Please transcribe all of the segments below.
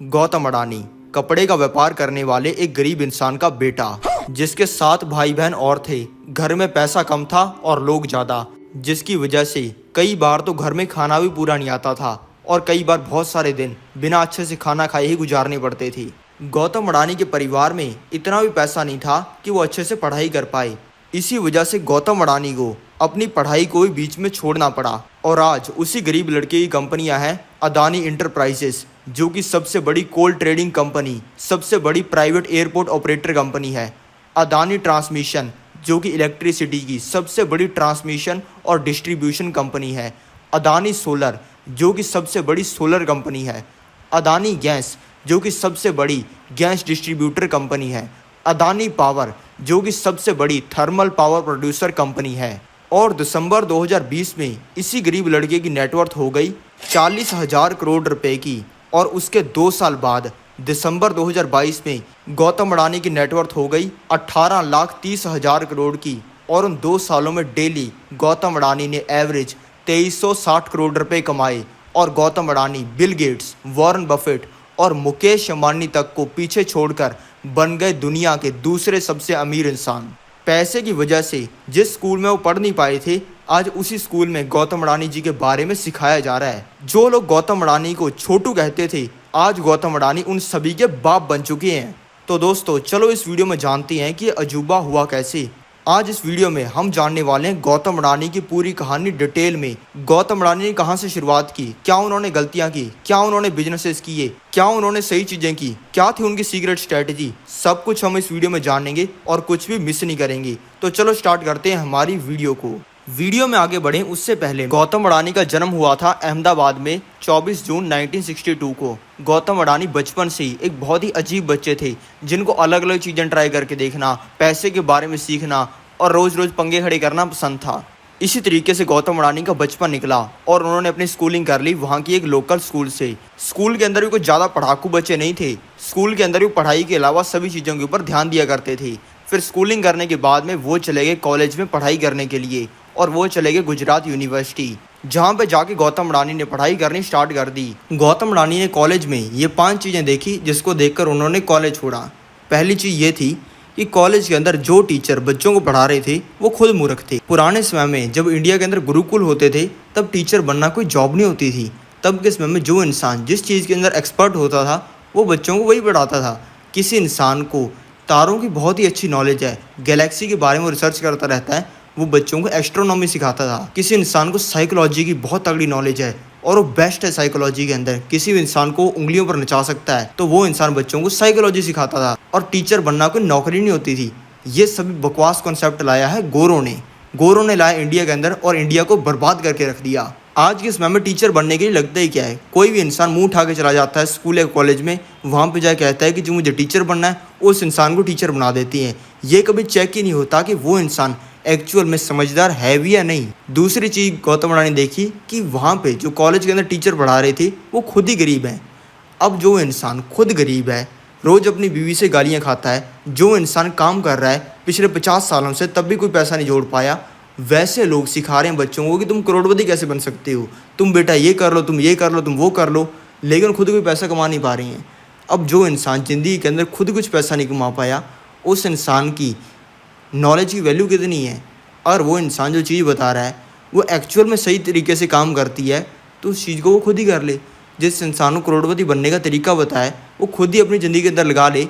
गौतम अडानी कपड़े का व्यापार करने वाले एक गरीब इंसान का बेटा, जिसके 7 भाई बहन और थे। घर में पैसा कम था और लोग ज्यादा, जिसकी वजह से कई बार तो घर में खाना भी पूरा नहीं आता था और कई बार बहुत सारे दिन बिना अच्छे से खाना खाए ही गुजारने पड़ते थे। गौतम अडानी के परिवार में इतना भी पैसा नहीं था कि वो अच्छे से पढ़ाई कर पाए। इसी वजह से गौतम अडानी को अपनी पढ़ाई को भी बीच में छोड़ना पड़ा और आज उसी गरीब लड़के की कंपनियां हैं अडानी इंटरप्राइजेस, जो कि सबसे बड़ी कोल ट्रेडिंग कंपनी, सबसे बड़ी प्राइवेट एयरपोर्ट ऑपरेटर कंपनी है। अडानी ट्रांसमिशन, जो कि इलेक्ट्रिसिटी की सबसे बड़ी ट्रांसमिशन और डिस्ट्रीब्यूशन कंपनी है। अडानी सोलर, जो कि सबसे बड़ी सोलर कंपनी है। अडानी गैस, जो कि सबसे बड़ी गैस डिस्ट्रीब्यूटर कंपनी है। अडानी पावर, जो कि सबसे बड़ी थर्मल पावर प्रोड्यूसर कंपनी है। और दिसंबर 2020 में इसी गरीब लड़के की नेटवर्थ हो गई 40,000 करोड़ रुपए की। और उसके 2 साल बाद दिसंबर 2022 में गौतम अडानी की नेटवर्थ हो गई 18,30,000 करोड़ की। और उन 2 सालों में डेली गौतम अडानी ने एवरेज 2360 करोड़ रुपए कमाए। और Gautam Adani Bill Gates, Warren Buffett और मुकेश अंबानी तक को पीछे छोड़कर बन गए दुनिया के दूसरे सबसे अमीर इंसान। पैसे की वजह से जिस स्कूल में वो पढ़ नहीं पाए थे, आज उसी स्कूल में गौतम अडानी जी के बारे में सिखाया जा रहा है। जो लोग गौतम अडानी को छोटू कहते थे, आज गौतम अडानी उन सभी के बाप बन चुके हैं। तो दोस्तों चलो इस वीडियो में जानते हैं कि ये अजूबा हुआ कैसे। आज इस वीडियो में हम जानने वाले हैं गौतम अडानी की पूरी कहानी डिटेल में। गौतम अडानी ने कहां से शुरुआत की, क्या उन्होंने गलतियां की, क्या उन्होंने बिजनेसेस किए, क्या उन्होंने सही चीजें की, क्या थी उनकी सीक्रेट स्ट्रेटजी, सब कुछ हम इस वीडियो में जानेंगे और कुछ भी मिस नहीं करेंगे। तो चलो स्टार्ट करते हैं हमारी वीडियो को। वीडियो में आगे बढ़ें उससे पहले गौतम अडानी का जन्म हुआ था अहमदाबाद में 24 जून 1962 को। गौतम अडानी बचपन से ही एक बहुत ही अजीब बच्चे थे, जिनको अलग अलग चीज़ें ट्राई करके देखना, पैसे के बारे में सीखना और रोज़ रोज़ पंगे खड़े करना पसंद था। इसी तरीके से गौतम अडानी का बचपन निकला और उन्होंने अपनी स्कूलिंग कर ली वहाँ की एक लोकल स्कूल से। स्कूल के अंदर भी कुछ ज़्यादा पढ़ाकू बच्चे नहीं थे। स्कूल के अंदर भी पढ़ाई के अलावा सभी चीज़ों के ऊपर ध्यान दिया करते थे। फिर स्कूलिंग करने के बाद में वो चले गए कॉलेज में पढ़ाई करने के लिए और वो चले गए गुजरात यूनिवर्सिटी, जहाँ पे जाके गौतम अडानी ने पढ़ाई करनी स्टार्ट कर दी। गौतम अडानी ने कॉलेज में ये 5 चीज़ें देखी जिसको देखकर उन्होंने कॉलेज छोड़ा। पहली चीज़ ये थी कि कॉलेज के अंदर जो टीचर बच्चों को पढ़ा रहे थे वो खुद मूर्ख थे। पुराने समय में जब इंडिया के अंदर गुरुकुल होते थे तब टीचर बनना कोई जॉब नहीं होती थी। तब के समय में जो इंसान जिस चीज़ के अंदर एक्सपर्ट होता था वो बच्चों को वही पढ़ाता था। किसी इंसान को तारों की बहुत ही अच्छी नॉलेज है, गैलेक्सी के बारे में रिसर्च करता रहता है, वो बच्चों को एस्ट्रोनॉमी सिखाता था। किसी इंसान को साइकोलॉजी की बहुत तगड़ी नॉलेज है और वो बेस्ट है साइकोलॉजी के अंदर, किसी भी इंसान को उंगलियों पर नचा सकता है, तो वो इंसान बच्चों को साइकोलॉजी सिखाता था। और टीचर बनना कोई नौकरी नहीं होती थी। ये सभी बकवास कॉन्सेप्ट लाया है गोरों ने लाया इंडिया के अंदर और इंडिया को बर्बाद करके रख दिया। आज के समय में टीचर बनने के लिए लगता ही क्या है, कोई भी इंसान मुंह उठा के चला जाता है स्कूल या कॉलेज में, वहाँ पे जाकर कहता है कि जो मुझे टीचर बनना है, उस इंसान को टीचर बना देती हैं। ये कभी चेक ही नहीं होता कि वो इंसान एक्चुअल में समझदार है भी या नहीं। दूसरी चीज़ गौतम अडानी ने देखी कि वहाँ पे जो कॉलेज के अंदर टीचर पढ़ा रहे थे वो खुद ही गरीब हैं। अब जो इंसान खुद गरीब है, रोज़ अपनी बीवी से गालियाँ खाता है, जो इंसान काम कर रहा है पिछले 50 सालों से तब भी कोई पैसा नहीं जोड़ पाया, वैसे लोग सिखा रहे हैं बच्चों को कि तुम करोड़पति कैसे बन सकते हो, तुम बेटा ये कर लो, तुम ये कर लो, तुम वो कर लो, लेकिन खुद कोई पैसा कमा नहीं पा रही हैं। अब जो इंसान ज़िंदगी के अंदर खुद कुछ पैसा नहीं कमा पाया, उस इंसान की नॉलेज की वैल्यू कितनी है। और वो इंसान जो चीज़ बता रहा है वो एक्चुअल में सही तरीके से काम करती है तो उस चीज़ को वो खुद ही कर ले। जिस इंसान को करोड़पति बनने का तरीका बताए वो खुद ही अपनी ज़िंदगी के अंदर लगा ले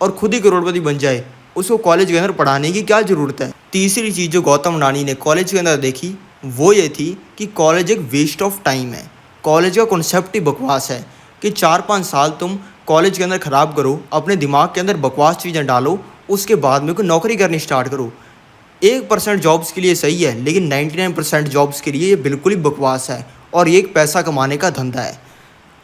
और खुद ही करोड़पति बन जाए, उसको कॉलेज के अंदर पढ़ाने की क्या ज़रूरत है। तीसरी चीज़ जो गौतम अडानी ने कॉलेज के अंदर देखी वो ये थी कि कॉलेज एक वेस्ट ऑफ टाइम है। कॉलेज का कॉन्सेप्ट ही बकवास है कि 4-5 साल तुम कॉलेज के अंदर ख़राब करो, अपने दिमाग के अंदर बकवास चीज़ें डालो, उसके बाद में कोई नौकरी करनी स्टार्ट करो। 1% जॉब्स के लिए सही है, लेकिन 99% जॉब्स के लिए ये बिल्कुल ही बकवास है और ये एक पैसा कमाने का धंधा है।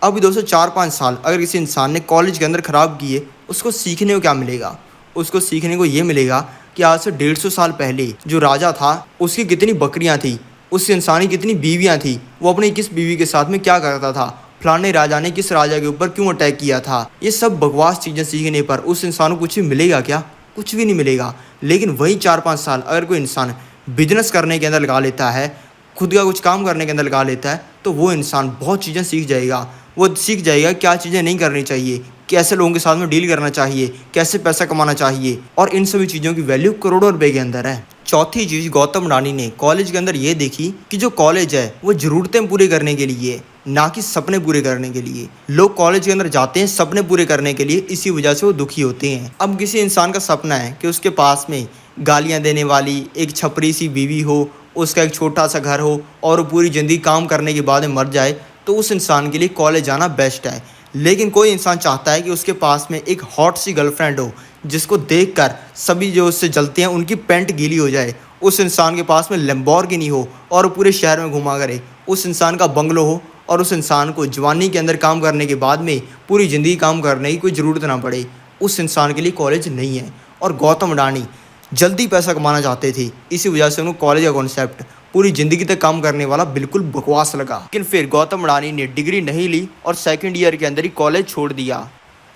अब दोस्तों 4-5 साल अगर किसी इंसान ने कॉलेज के अंदर ख़राब किए, उसको सीखने को क्या मिलेगा? उसको सीखने को ये मिलेगा कि आज से 150 साल पहले जो राजा था उसकी कितनी बकरियां थी, उस इंसान की कितनी बीवियां थी, वो अपनी किस बीवी के साथ में क्या करता था, फलाने राजा ने किस राजा के ऊपर क्यों अटैक किया था। ये सब बकवास चीज़ें सीखने पर उस इंसान को कुछ भी मिलेगा क्या? कुछ भी नहीं मिलेगा। लेकिन वही 4-5 साल अगर कोई इंसान बिजनेस करने के अंदर लगा लेता है, खुद का कुछ काम करने के अंदर लगा लेता है, तो वो इंसान बहुत चीज़ें सीख जाएगा। वो सीख जाएगा क्या चीज़ें नहीं करनी चाहिए, कैसे लोगों के साथ में डील करना चाहिए, कैसे पैसा कमाना चाहिए, और इन सभी चीज़ों की वैल्यू करोड़ों रुपए के अंदर है। चौथी चीज़ गौतम अडानी ने कॉलेज के अंदर ये देखी कि जो कॉलेज है वो ज़रूरतें पूरी करने के लिए है, ना कि सपने पूरे करने के लिए। लोग कॉलेज के अंदर जाते हैं सपने पूरे करने के लिए, इसी वजह से वो दुखी होते हैं। अब किसी इंसान का सपना है कि उसके पास में गालियाँ देने वाली एक छपरी सी बीवी हो, उसका एक छोटा सा घर हो और वो पूरी ज़िंदगी काम करने के बाद में मर जाए, तो उस इंसान के लिए कॉलेज जाना बेस्ट है। लेकिन कोई इंसान चाहता है कि उसके पास में एक हॉट सी गर्लफ्रेंड हो, जिसको देखकर सभी जो उससे जलते हैं उनकी पैंट गीली हो जाए। उस इंसान के पास में लैम्बोर्गिनी हो और वो पूरे शहर में घुमा करे। उस इंसान का बंगलो हो और उस इंसान को जवानी के अंदर काम करने के बाद में पूरी ज़िंदगी काम करने की कोई ज़रूरत ना पड़े। उस इंसान के लिए कॉलेज नहीं है। और गौतम अडानी जल्दी पैसा कमाना चाहते थे, इसी वजह से उनको कॉलेज का कॉन्सेप्ट पूरी ज़िंदगी तक काम करने वाला बिल्कुल बकवास लगा। लेकिन फिर गौतम अडानी ने डिग्री नहीं ली और सेकंड ईयर के अंदर ही कॉलेज छोड़ दिया।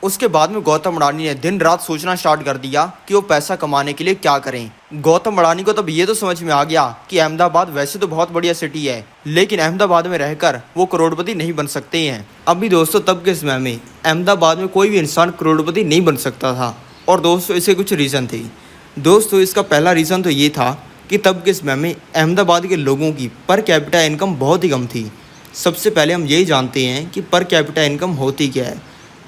उसके बाद में गौतम अडानी ने दिन रात सोचना स्टार्ट कर दिया कि वो पैसा कमाने के लिए क्या करें। गौतम अडानी को तब ये तो समझ में आ गया कि अहमदाबाद वैसे तो बहुत बढ़िया सिटी है, लेकिन अहमदाबाद में रहकर वो करोड़पति नहीं बन सकते हैं। अभी दोस्तों तब के समय में अहमदाबाद में कोई भी इंसान करोड़पति नहीं बन सकता था। और दोस्तों इसके कुछ रीज़न थे। दोस्तों इसका पहला रीज़न तो ये था कि तब के समय में अहमदाबाद के लोगों की पर कैपिटा इनकम बहुत ही कम थी। सबसे पहले हम यही जानते हैं कि पर कैपिटा इनकम होती क्या है।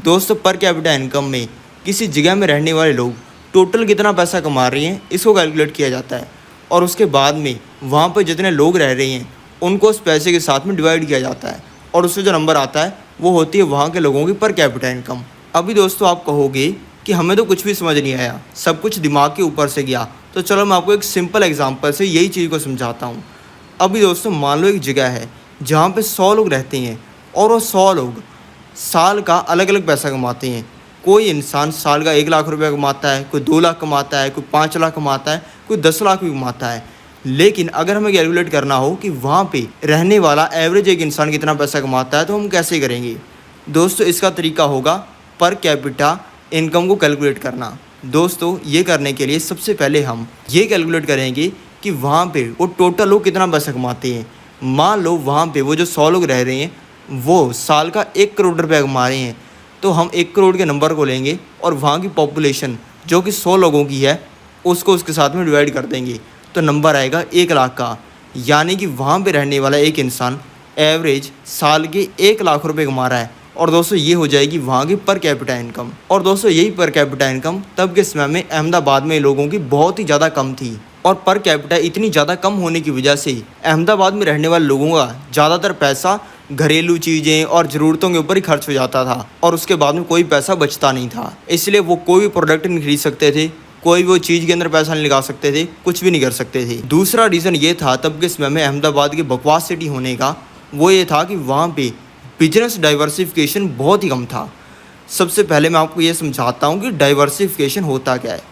दोस्तों पर कैपिटा इनकम में किसी जगह में रहने वाले लोग टोटल कितना पैसा कमा रहे हैं इसको कैलकुलेट किया जाता है, और उसके बाद में वहाँ पर जितने लोग रह रहे हैं उनको उस पैसे के साथ में डिवाइड किया जाता है, और उससे जो नंबर आता है वो होती है वहाँ के लोगों की पर कैपिटा इनकम। अभी दोस्तों आप कहोगे कि हमें तो कुछ भी समझ नहीं आया, सब कुछ दिमाग के ऊपर से गया। तो चलो मैं आपको एक सिंपल एग्जांपल से यही चीज़ को समझाता हूँ। अभी दोस्तों मान लो एक जगह है जहाँ पे 100 लोग रहते हैं और वो 100 लोग साल का अलग अलग पैसा कमाते हैं। कोई इंसान साल का 1 लाख रुपया कमाता है, कोई 2 लाख कमाता है, कोई 5 लाख कमाता है, कोई 10 लाख भी कमाता है। लेकिन अगर हमें कैलकुलेट करना हो कि वहाँ पे रहने वाला एवरेज एक इंसान कितना पैसा कमाता है, तो हम कैसे करेंगे दोस्तों? इसका तरीका होगा पर कैपिटा इनकम को कैलकुलेट करना। दोस्तों ये करने के लिए सबसे पहले हम ये कैलकुलेट करेंगे कि वहाँ पे वो टोटल लोग कितना पैसा कमाते हैं। मान लो वहाँ पे वो जो 100 लोग रह रहे हैं वो साल का 1 करोड़ रुपया कमा रहे हैं, तो हम 1 करोड़ के नंबर को लेंगे और वहाँ की पॉपुलेशन जो कि 100 लोगों की है उसको उसके साथ में डिवाइड कर देंगे, तो नंबर आएगा 1 लाख का। यानी कि वहाँ पे रहने वाला एक इंसान एवरेज साल के 1 लाख रुपये कमा रहा है। और दोस्तों ये हो जाएगी वहाँ की पर कैपिटा इनकम। और दोस्तों यही पर कैपिटा इनकम तब के समय में अहमदाबाद में लोगों की बहुत ही ज़्यादा कम थी, और पर कैपिटा इतनी ज़्यादा कम होने की वजह से अहमदाबाद में रहने वाले लोगों का ज़्यादातर पैसा घरेलू चीज़ें और ज़रूरतों के ऊपर ही खर्च हो जाता था, और उसके बाद में कोई पैसा बचता नहीं था। इसलिए वो कोई भी प्रोडक्ट नहीं खरीद सकते थे, कोई वो चीज़ के अंदर पैसा नहीं लगा सकते थे, कुछ भी नहीं कर सकते थे। दूसरा रीज़न ये था तब के समय में अहमदाबाद के बकवास सिटी होने का, वो ये था कि वहाँ पे बिजनेस डाइवर्सिफिकेशन बहुत ही कम था। सबसे पहले मैं आपको ये समझाता हूँ कि डाइवर्सिफिकेशन होता क्या है।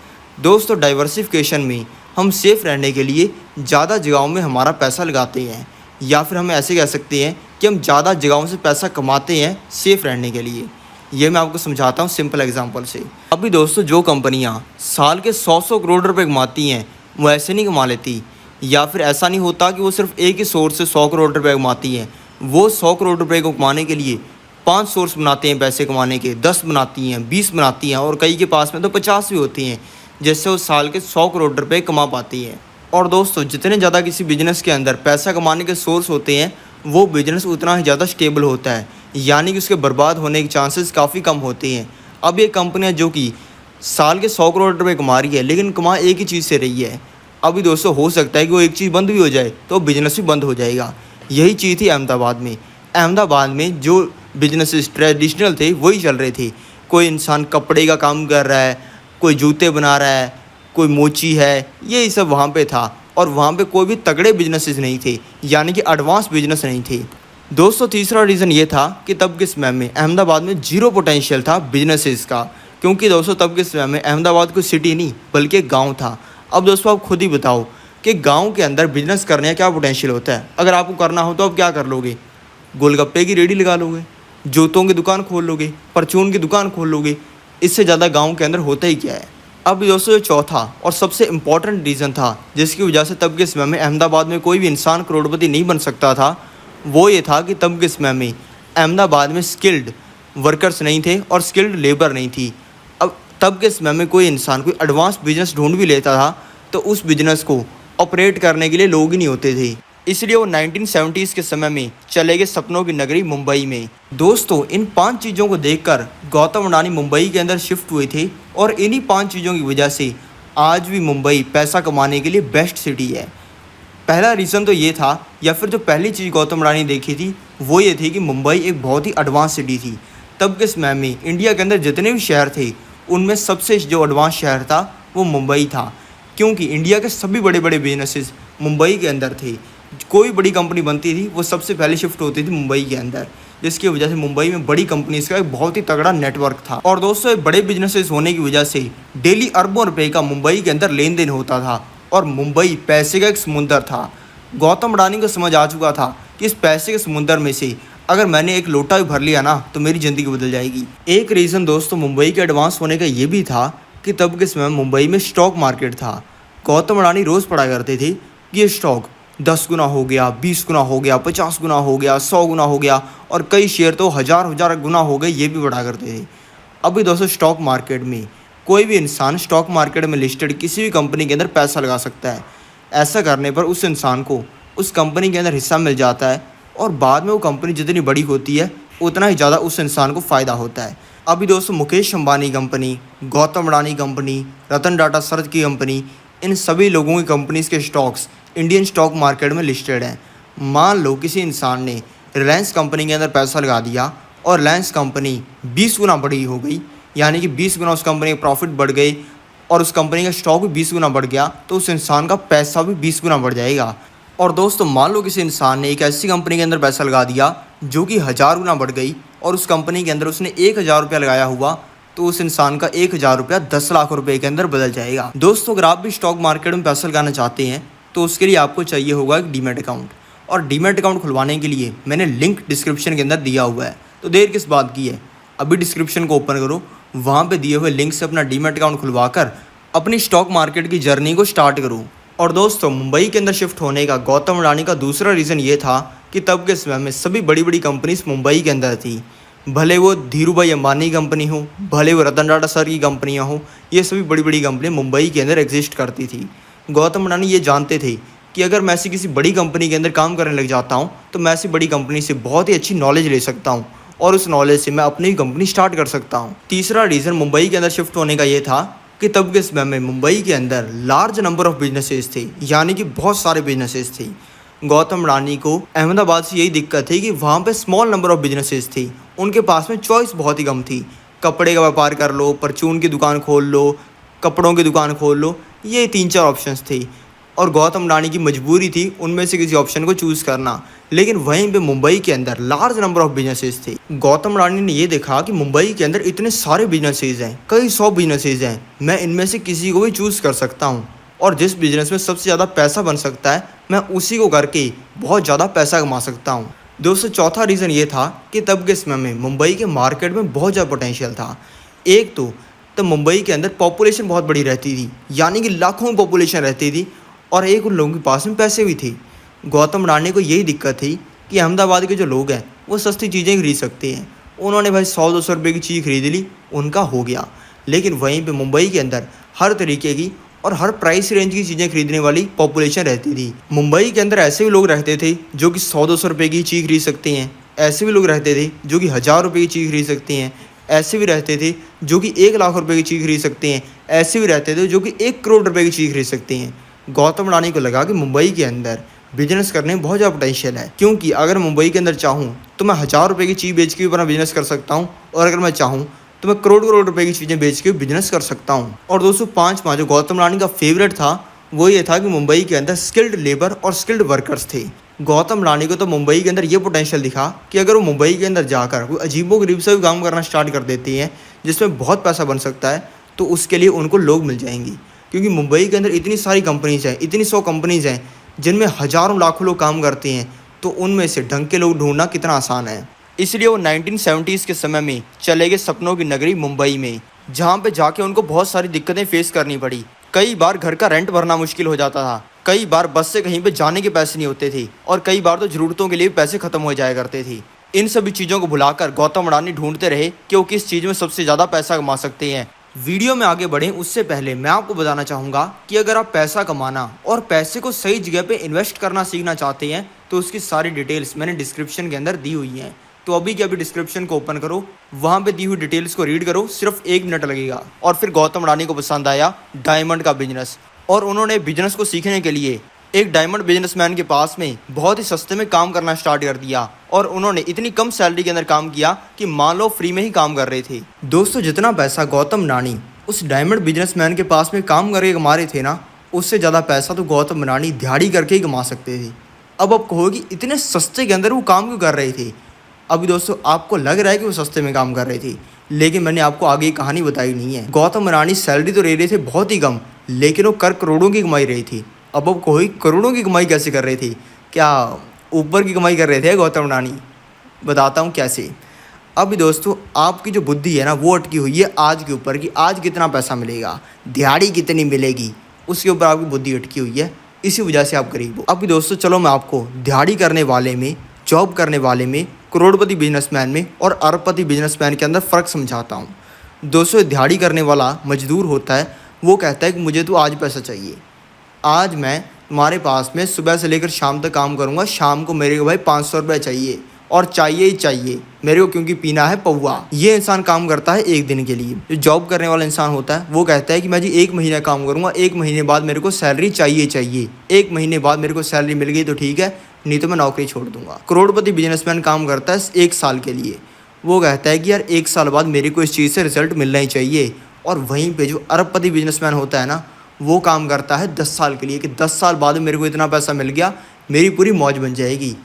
दोस्तों डाइवर्सिफिकेशन में हम सेफ़ रहने के लिए ज़्यादा जगहों में हमारा पैसा लगाते हैं, या फिर हम ऐसे कह सकते हैं कि हम ज़्यादा जगहों से पैसा कमाते हैं सेफ़ रहने के लिए। ये मैं आपको समझाता हूँ सिंपल एग्जांपल से। अभी दोस्तों जो कंपनियाँ साल के 100 करोड़ रुपए कमाती हैं वो ऐसे नहीं कमा लेती, या फिर ऐसा नहीं होता कि वो सिर्फ एक ही सोर्स से 100 करोड़ रुपए कमाती हैं। वो 100 करोड़ रुपए को कमाने के लिए 5 सोर्स बनाते हैं पैसे कमाने के, 10 बनाती हैं, 20 बनाती हैं, और कई के पास में तो 50 भी होती हैं, जिससे वो साल के 100 करोड़ रुपए कमा पाती हैं। और दोस्तों जितने ज़्यादा किसी बिजनेस के अंदर पैसा कमाने के सोर्स होते हैं वो बिजनेस उतना ही ज़्यादा स्टेबल होता है, यानी कि उसके बर्बाद होने के चांसेस काफ़ी कम होते हैं। अब ये कंपनियाँ जो कि साल के 100 करोड़ रुपए कमा रही है लेकिन कमा एक ही चीज़ से रही है, अभी दोस्तों हो सकता है कि वो एक चीज़ बंद भी हो जाए तो बिजनेस भी बंद हो जाएगा। यही चीज़ थी अहमदाबाद में। अहमदाबाद में जो बिजनेसेस ट्रेडिशनल थे वही चल रहे थे। कोई इंसान कपड़े का काम कर रहा है, कोई जूते बना रहा है, कोई मोची है, यही सब वहाँ पे था। और वहाँ पे कोई भी तगड़े बिजनेसेस नहीं थे, यानी कि एडवांस बिजनेस नहीं थे। दोस्तों तीसरा रीज़न ये था कि तब के समय में अहमदाबाद में जीरो पोटेंशियल था बिजनेसेस का, क्योंकि दोस्तों तब के समय में अहमदाबाद कोई सिटी नहीं बल्कि एक गाँव था। अब दोस्तों आप खुद ही बताओ कि गांव के अंदर बिजनेस करने का क्या पोटेंशियल होता है। अगर आपको करना हो तो आप क्या कर लोगे? गोलगप्पे की रेडी लगा लोगे, जूतों की दुकान खोल लोगे, परचून की दुकान खोल लोगे। इससे ज़्यादा गांव के अंदर होता ही क्या है। अब दोस्तों जो चौथा और सबसे इम्पॉर्टेंट रीज़न था जिसकी वजह से तब के समय में अहमदाबाद में कोई भी इंसान करोड़पति नहीं बन सकता था, वो ये था कि तब के समय में अहमदाबाद में स्किल्ड वर्कर्स नहीं थे और स्किल्ड लेबर नहीं थी। अब तब के समय में कोई इंसान कोई एडवांस बिजनेस ढूंढ भी लेता था तो उस बिजनेस को ऑपरेट करने के लिए लोग ही नहीं होते थे। इसलिए वो 1970s के समय में चले गए सपनों की नगरी मुंबई में। दोस्तों, इन 5 चीज़ों को देखकर गौतम अडानी मुंबई के अंदर शिफ्ट हुए थे और इन्हीं 5 चीज़ों की वजह से आज भी मुंबई पैसा कमाने के लिए बेस्ट सिटी है। पहला रीज़न तो ये था, या फिर जो पहली चीज़ गौतम अडानी ने देखी थी वो ये थी कि मुंबई एक बहुत ही एडवांस सिटी थी। तब के समय में इंडिया के अंदर जितने भी शहर थे उनमें सबसे जो एडवांस शहर था वो मुंबई था, क्योंकि इंडिया के सभी बड़े बड़े बिजनेसेस मुंबई के अंदर थे। कोई बड़ी कंपनी बनती थी वो सबसे पहले शिफ्ट होती थी मुंबई के अंदर, जिसकी वजह से मुंबई में बड़ी कंपनीज का एक बहुत ही तगड़ा नेटवर्क था। और दोस्तों, ये बड़े बिजनेसेस होने की वजह से डेली अरबों रुपए का मुंबई के अंदर लेन देन होता था और मुंबई पैसे का एक समुंदर था। गौतम अडानी को समझ आ चुका था कि इस पैसे के समुंदर में से अगर मैंने एक लोटा भी भर लिया ना तो मेरी ज़िंदगी बदल जाएगी। एक रीज़न दोस्तों मुंबई के एडवांस होने का ये भी था कि तब के समय मुंबई में स्टॉक मार्केट था। गौतम अडानी रोज़ पढ़ा करते थे कि ये स्टॉक 10 गुना हो गया, 20 गुना हो गया, 50 गुना हो गया, 100 गुना हो गया और कई शेयर तो हज़ार गुना हो गए, ये भी पढ़ा करते थे। अभी दोस्तों स्टॉक मार्केट में कोई भी इंसान स्टॉक मार्केट में लिस्टेड किसी भी कंपनी के अंदर पैसा लगा सकता है। ऐसा करने पर उस इंसान को उस कंपनी के अंदर हिस्सा मिल जाता है और बाद में वो कंपनी जितनी बड़ी होती है उतना ही ज़्यादा उस इंसान को फ़ायदा होता है। अभी दोस्तों Mukesh Ambani company, Gautam Adani company, Ratan Tata sir की कंपनी, इन सभी लोगों की कंपनीज़ के स्टॉक्स इंडियन स्टॉक मार्केट में लिस्टेड हैं। मान लो किसी इंसान ने रिलायंस कंपनी के अंदर पैसा लगा दिया और रिलायंस कंपनी 20 गुना बड़ी हो गई, यानी कि 20 गुना उस कंपनी के प्रॉफिट बढ़ गए और उस कंपनी का स्टॉक भी 20 गुना बढ़ गया, तो उस इंसान का पैसा भी 20 गुना बढ़ जाएगा। और दोस्तों मान लो किसी इंसान ने एक ऐसी कंपनी के अंदर पैसा लगा दिया जो कि 1000 गुना बढ़ गई और उस कंपनी के अंदर उसने 1000 रुपया लगाया हुआ, तो उस इंसान का 1000 रुपया 10 लाख रुपए के अंदर बदल जाएगा। दोस्तों, अगर आप भी स्टॉक मार्केट में पैसा लगाना चाहते हैं तो उसके लिए आपको चाहिए होगा एक डीमैट अकाउंट, और डीमैट अकाउंट खुलवाने के लिए मैंने लिंक डिस्क्रिप्शन के अंदर दिया हुआ है। तो देर किस बात की है, अभी डिस्क्रिप्शन को ओपन करो, वहाँ पे दिए हुए लिंक से अपना डीमैट अकाउंट खुलवाकर अपनी स्टॉक मार्केट की जर्नी को स्टार्ट करो। और दोस्तों, मुंबई के अंदर शिफ्ट होने का गौतम अडानी का दूसरा रीज़न ये था कि तब के समय में सभी बड़ी बड़ी कंपनीज मुंबई के अंदर थी। भले वो धीरू भाई अंबानी कंपनी हो, भले वो रतन टाटा सर की कंपनियाँ हो, ये सभी बड़ी बड़ी कंपनी मुंबई के अंदर एग्जिस्ट करती थी। गौतम अडानी ये जानते थे कि अगर मैं ऐसी किसी बड़ी कंपनी के अंदर काम करने लग जाता हूँ तो मैं ऐसी बड़ी कंपनी से बहुत ही अच्छी नॉलेज ले सकता हूँ और उस नॉलेज से मैं अपनी कंपनी स्टार्ट कर सकता हूँ। तीसरा रीज़न मुंबई के अंदर शिफ्ट होने का ये था कि तब के समय में मुंबई के अंदर लार्ज नंबर ऑफ बिजनेसेस थे, यानी कि बहुत सारे बिजनेसेस थे। गौतम अडानी को अहमदाबाद से यही दिक्कत थी कि वहाँ पे स्मॉल नंबर ऑफ बिजनेसेस थे, उनके पास में चॉइस बहुत ही कम थी। कपड़े का व्यापार कर लो, परचून की दुकान खोल लो, कपड़ों की दुकान खोल लो, ये 3-4 ऑप्शंस थे और गौतम अडानी की मजबूरी थी उनमें से किसी ऑप्शन को चूज़ करना। लेकिन वहीं पे मुंबई के अंदर लार्ज नंबर ऑफ बिजनेसेस थे। गौतम अडानी ने ये देखा कि मुंबई के अंदर इतने सारे बिजनेसेस हैं, कई 100 बिजनेसेस हैं, मैं इनमें से किसी को भी चूज़ कर सकता हूँ और जिस बिजनेस में सबसे ज़्यादा पैसा बन सकता है मैं उसी को करके बहुत ज़्यादा पैसा कमा सकता हूँ। दोस्तों, चौथा रीज़न ये था कि तब के समय में मुंबई के मार्केट में बहुत ज़्यादा पोटेंशियल था। एक तो तब मुंबई के अंदर पॉपुलेशन बहुत बड़ी रहती थी, यानी कि लाखों में पॉपुलेशन रहती थी, और एक उन लोगों के पास में पैसे भी थे। गौतम अडानी को यही दिक्कत थी कि अहमदाबाद के जो लोग हैं वो सस्ती चीज़ें खरीद सकते हैं। उन्होंने भाई 100-200 रुपये की चीज़ खरीद ली, उनका हो गया। लेकिन वहीं पे मुंबई के अंदर हर तरीके की और हर प्राइस रेंज की चीज़ें खरीदने वाली पॉपुलेशन रहती थी। मुंबई के अंदर ऐसे भी लोग रहते थे जो कि 100-200 रुपये की चीज़ खरीद सकते हैं, ऐसे भी लोग रहते थे जो कि 1000 रुपये की चीज़ खरीद सकते हैं, ऐसे भी रहते थे जो कि 1 लाख रुपये की चीज़ खरीद सकते हैं, ऐसे भी रहते थे जो कि 1 करोड़ रुपये की चीज़ खरीद सकते हैं। गौतम अडानी को लगा कि मुंबई के अंदर बिजनेस करने में बहुत ज़्यादा पोटेंशियल है, क्योंकि अगर मुंबई के अंदर चाहूँ तो मैं 1000 रुपये की चीज़ बेच के भी अपना बिजनेस कर सकता हूँ और अगर मैं चाहूँ तो मैं करोड़ रुपए की चीज़ें बेच के बिजनेस कर सकता हूँ। और दोस्तों, 5वां जो गौतम अडानी का फेवरेट था वो ये था कि मुंबई के अंदर स्किल्ड लेबर और स्किल्ड वर्कर्स थे। गौतम अडानी को तो मुंबई के अंदर ये पोटेंशियल दिखा कि अगर वो मुंबई के अंदर जाकर कोई अजीबोगरीब से भी काम करना स्टार्ट कर देती हैं जिसमें बहुत पैसा बन सकता है, तो उसके लिए उनको लोग मिल जाएंगे, क्योंकि मुंबई के अंदर इतनी सारी कंपनीज़ हैं, इतनी 100 कंपनीज़ हैं जिनमें हज़ारों लाखों लोग काम करते हैं, तो उनमें से ढंग के लोग ढूंढना कितना आसान है। इसलिए वो 1970s के समय में चले गए सपनों की नगरी मुंबई में, जहाँ पे जाके उनको बहुत सारी दिक्कतें फेस करनी पड़ी। कई बार घर का रेंट भरना मुश्किल हो जाता था, कई बार बस से कहीं पे जाने के पैसे नहीं होते थे और कई बार तो ज़रूरतों के लिए पैसे ख़त्म हो जाया करते थे। इन सभी चीज़ों को भुलाकर गौतम अडानी ढूंढते रहे कि वो किस चीज़ में सबसे ज़्यादा पैसा कमा सकते हैं। वीडियो में आगे बढ़ें उससे पहले मैं आपको बताना चाहूँगा कि अगर आप पैसा कमाना और पैसे को सही जगह पे इन्वेस्ट करना सीखना चाहते हैं तो उसकी सारी डिटेल्स मैंने डिस्क्रिप्शन के अंदर दी हुई हैं। तो अभी के अभी डिस्क्रिप्शन को ओपन करो, वहाँ पे दी हुई डिटेल्स को रीड करो, सिर्फ 1 मिनट लगेगा। और फिर गौतम अडानी को पसंद आया डायमंड का बिजनेस और उन्होंने बिजनेस को सीखने के लिए एक डायमंड बिजनेसमैन के पास में बहुत ही सस्ते में काम करना स्टार्ट कर दिया और उन्होंने इतनी कम सैलरी के अंदर काम किया कि मान लो फ्री में ही काम कर रहे थे। दोस्तों, जितना पैसा गौतम अडानी उस डायमंड बिजनेसमैन के पास में काम करके कमा रहे थे ना, उससे ज़्यादा पैसा तो गौतम अडानी दिहाड़ी करके ही कमा सकते थे। अब आप कहोगे इतने सस्ते के अंदर वो काम क्यों कर रहे थे। अभी दोस्तों, आपको लग रहा है कि वो सस्ते में काम कर रहे थे, लेकिन मैंने आपको आगे कहानी बताई नहीं है। गौतम अडानी सैलरी तो ले रहे थे बहुत ही कम, लेकिन वो करोड़ों की कमाई रही थी। अब कोई करोड़ों की कमाई कैसे कर रहे थे? क्या ऊपर की कमाई कर रहे थे गौतम अडानी? बताता हूँ कैसे। अभी दोस्तों, आपकी जो बुद्धि है ना वो अटकी हुई है आज के ऊपर कि आज कितना पैसा मिलेगा, दिहाड़ी कितनी मिलेगी, उसके ऊपर आपकी बुद्धि अटकी हुई है। इसी वजह से आप गरीब हो। अभी दोस्तों, चलो मैं आपको दिहाड़ी करने वाले में, जॉब करने वाले में, करोड़पति बिजनेसमैन में और अरबपति बिजनेसमैन के अंदर फ़र्क समझाता हूँ। दोस्तों, दिहाड़ी करने वाला मजदूर होता है, वो कहता है कि मुझे तो आज पैसा चाहिए, आज मैं तुम्हारे पास में सुबह से लेकर शाम तक काम करूँगा, शाम को मेरे को भाई 500 रुपये चाहिए और चाहिए ही चाहिए मेरे को, क्योंकि पीना है पौवा। ये इंसान काम करता है 1 दिन के लिए। जो जॉब करने वाला इंसान होता है वो कहता है कि मैं जी 1 महीना काम करूँगा, 1 महीने बाद मेरे को सैलरी चाहिए, 1 महीने बाद मेरे को सैलरी मिल गई तो ठीक है, नहीं तो मैं नौकरी छोड़ दूंगा। करोड़पति बिजनेसमैन काम करता है 1 साल के लिए, वो कहता है कि यार 1 साल बाद मेरे को इस चीज़ से रिजल्ट मिलना ही चाहिए। और वहीं पे जो अरबपति बिजनेसमैन होता है ना, वो काम करता है 10 साल के लिए कि 10 साल बाद मेरे को इतना पैसा मिल गया, मेरी पूरी मौज बन जाएगी।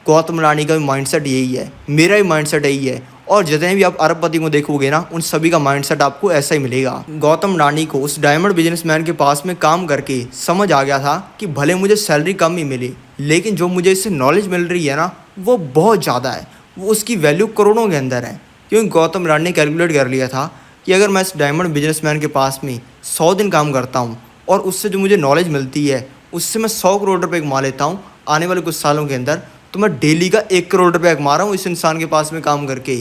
गौतम अडानी का भी माइंडसेट यही है, मेरा भी माइंडसेट यही है, और जितने भी आप अरबपति को देखोगे ना, उन सभी का माइंडसेट आपको ऐसा ही मिलेगा। गौतम अडानी को उस डायमंड बिजनेसमैन के पास में काम करके समझ आ गया था कि भले मुझे सैलरी कम ही मिले, लेकिन जो मुझे इससे नॉलेज मिल रही है ना वो बहुत ज़्यादा है, वो उसकी वैल्यू करोड़ों के अंदर है। क्योंकि गौतम अडानी ने कैलकुलेट कर लिया था कि अगर मैं इस डायमंड बिजनेसमैन के पास में 100 दिन काम करता हूँ और उससे जो मुझे नॉलेज मिलती है उससे मैं 100 करोड़ रुपये कमा लेता हूँ आने वाले कुछ सालों के अंदर, तो मैं डेली का 1 करोड़ रुपये कमा रहा हूँ इस इंसान के पास में काम करके।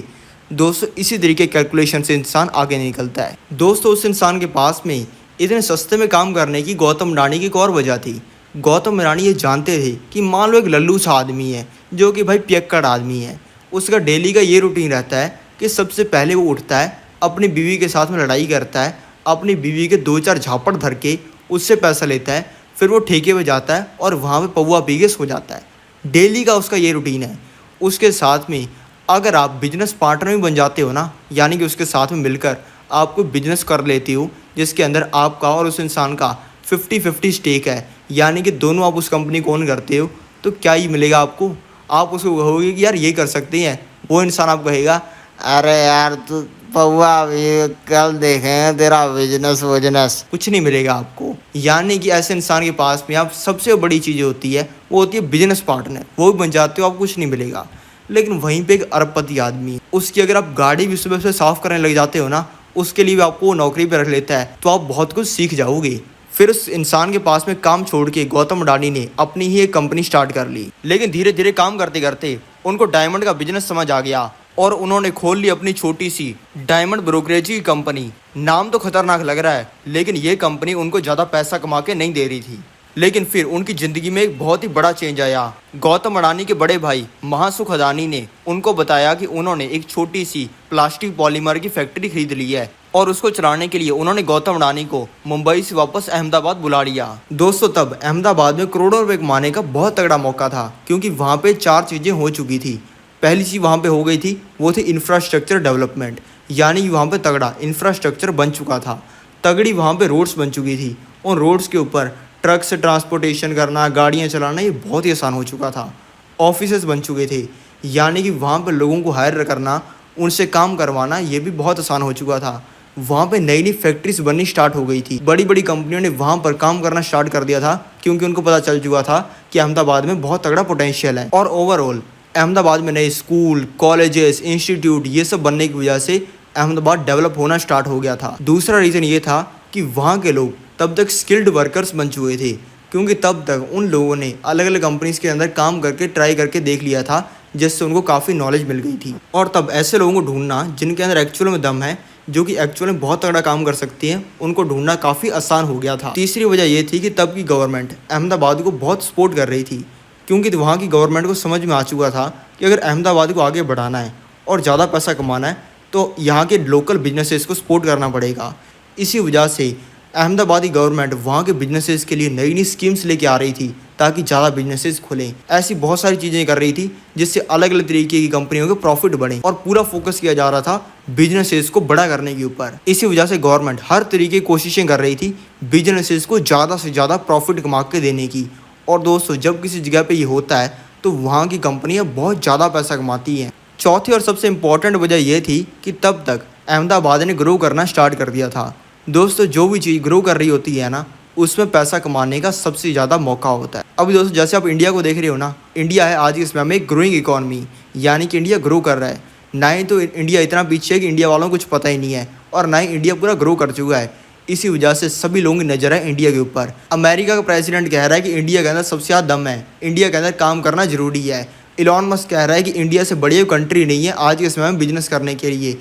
दोस्तों, इसी तरीके कैलकुलेशन से इंसान आगे निकलता है। दोस्तों, उस इंसान के पास में इतने सस्ते में काम करने की गौतम अडानी की एक और वजह थी। गौतम अडानी ये जानते थे कि मान लो एक लल्लू सा आदमी है जो कि भाई पियक्कड़ आदमी है, उसका डेली का ये रूटीन रहता है कि सबसे पहले वो उठता है, अपनी बीवी के साथ में लड़ाई करता है, अपनी बीवी के 2-4 झापड़ धर के उससे पैसा लेता है, फिर वो ठेके पे जाता है और वहाँ पे पौवा पी के सो जाता है। डेली का उसका ये रूटीन है। उसके साथ में अगर आप बिजनेस पार्टनर भी बन जाते हो ना, यानी कि उसके साथ में मिलकर आप कोई बिजनेस कर लेते हो जिसके अंदर आपका और उस इंसान का 50-50 स्टेक है, यानी कि दोनों आप उस कंपनी को ओन करते हो, तो क्या ही मिलेगा आपको? आप उसको कहोगे कि यार ये कर सकते हैं, वो इंसान आपको कहेगा अरे यार तू पौवा भी कल देखें तेरा बिजनेस, कुछ नहीं मिलेगा आपको। यानी कि ऐसे इंसान के पास में आप सबसे बड़ी चीज़ होती है वो होती है बिजनेस पार्टनर, वो भी बन जाते हो, आप कुछ नहीं मिलेगा। लेकिन वहीं पे एक अरबपति आदमी है, उसकी अगर आप गाड़ी भी सुबह से साफ़ करने लग जाते हो ना, उसके लिए भी आपको नौकरी पर रख लेता है, तो आप बहुत कुछ सीख जाओगे। फिर उस इंसान के पास में काम छोड़ के गौतम अडानी ने अपनी ही एक कंपनी स्टार्ट कर ली। लेकिन धीरे धीरे काम करते करते उनको डायमंड का बिजनेस समझ आ गया और उन्होंने खोल ली अपनी छोटी सी डायमंड ब्रोकरेज की कंपनी। नाम तो खतरनाक लग रहा है, लेकिन ये कंपनी उनको ज़्यादा पैसा कमा के नहीं दे रही थी। लेकिन फिर उनकी ज़िंदगी में एक बहुत ही बड़ा चेंज आया। गौतम अडानी के बड़े भाई महासुख अडानी ने उनको बताया कि उन्होंने एक छोटी सी प्लास्टिक पॉलीमर की फैक्ट्री खरीद ली है और उसको चलाने के लिए उन्होंने गौतम अडानी को मुंबई से वापस अहमदाबाद बुला लिया। दोस्तों, तब अहमदाबाद में करोड़ों रुपए कमाने का बहुत तगड़ा मौका था, क्योंकि वहाँ पे 4 चीज़ें हो चुकी थी। पहली चीज़ वहाँ पे हो गई थी वो थी इंफ्रास्ट्रक्चर डेवलपमेंट, यानी वहाँ पे तगड़ा इंफ्रास्ट्रक्चर बन चुका था। तगड़ी वहाँ पे रोड्स बन चुकी थी और रोड्स के ऊपर ट्रक से ट्रांसपोर्टेशन करना, गाड़ियाँ चलाना, ये बहुत ही आसान हो चुका था। ऑफिसेस बन चुके थे, यानी कि वहाँ पे लोगों को हायर करना, उनसे काम करवाना, ये भी बहुत आसान हो चुका था। वहाँ पे नई नई फैक्ट्रीज बननी स्टार्ट हो गई थी। बड़ी बड़ी कंपनियों ने वहाँ पर काम करना स्टार्ट कर दिया था, क्योंकि उनको पता चल चुका था कि अहमदाबाद में बहुत तगड़ा पोटेंशियल है। और ओवरऑल अहमदाबाद में नए स्कूल, कॉलेजेस, इंस्टीट्यूट ये सब बनने की वजह से अहमदाबाद डेवलप होना स्टार्ट हो गया था। दूसरा रीज़न ये था कि वहाँ के लोग तब तक स्किल्ड वर्कर्स बन चुके थे, क्योंकि तब तक उन लोगों ने अलग अलग कंपनीज़ के अंदर काम करके ट्राई करके देख लिया था जिससे उनको काफ़ी नॉलेज मिल गई थी। और तब ऐसे लोगों को ढूंढना जिनके अंदर एक्चुअल में दम है, जो कि एक्चुअल में बहुत तगड़ा काम कर सकती हैं, उनको ढूंढना काफ़ी आसान हो गया था। तीसरी वजह ये थी कि तब की गवर्नमेंट अहमदाबाद को बहुत सपोर्ट कर रही थी, क्योंकि वहाँ की गवर्नमेंट को समझ में आ चुका था कि अगर अहमदाबाद को आगे बढ़ाना है और ज़्यादा पैसा कमाना है तो यहाँ के लोकल बिजनेसेस को सपोर्ट करना पड़ेगा। इसी वजह से अहमदाबादी गवर्नमेंट वहाँ के बिजनेसेस के लिए नई नई स्कीम्स लेके आ रही थी ताकि ज़्यादा बिजनेसेस खुलें। ऐसी बहुत सारी चीज़ें कर रही थी जिससे अलग अलग तरीके की कंपनियों के प्रॉफिट बढ़े और पूरा फोकस किया जा रहा था बिजनेसेस को बड़ा करने के ऊपर। इसी वजह से गवर्नमेंट हर तरीके की कोशिशें कर रही थी बिजनेसेस को ज़्यादा से ज़्यादा प्रॉफिट कमा के देने की। और दोस्तों, जब किसी जगह पर ये होता है तो वहाँ की कंपनियाँ बहुत ज़्यादा पैसा कमाती हैं। चौथी और सबसे इम्पॉर्टेंट वजह यह थी कि तब तक अहमदाबाद ने ग्रो करना स्टार्ट कर दिया था। दोस्तों, जो भी चीज़ ग्रो कर रही होती है ना, उसमें पैसा कमाने का सबसे ज़्यादा मौका होता है। अभी दोस्तों, जैसे आप इंडिया को देख रहे हो ना, इंडिया है आज के समय में एक ग्रोइंग इकॉनमी, यानी कि इंडिया ग्रो कर रहा है। ना ही तो इंडिया इतना पीछे है कि इंडिया वालों को कुछ पता ही नहीं है, और ना ही इंडिया पूरा ग्रो कर चुका है। इसी वजह से सभी लोगों की नज़र है इंडिया के ऊपर। अमेरिका का प्रेसिडेंट कह रहा है कि इंडिया के अंदर सबसे ज़्यादा दम है, इंडिया के अंदर काम करना जरूरी है। इलॉन मस्क कह रहा है कि इंडिया से बड़ी कंट्री नहीं है आज के समय में बिजनेस करने के लिए।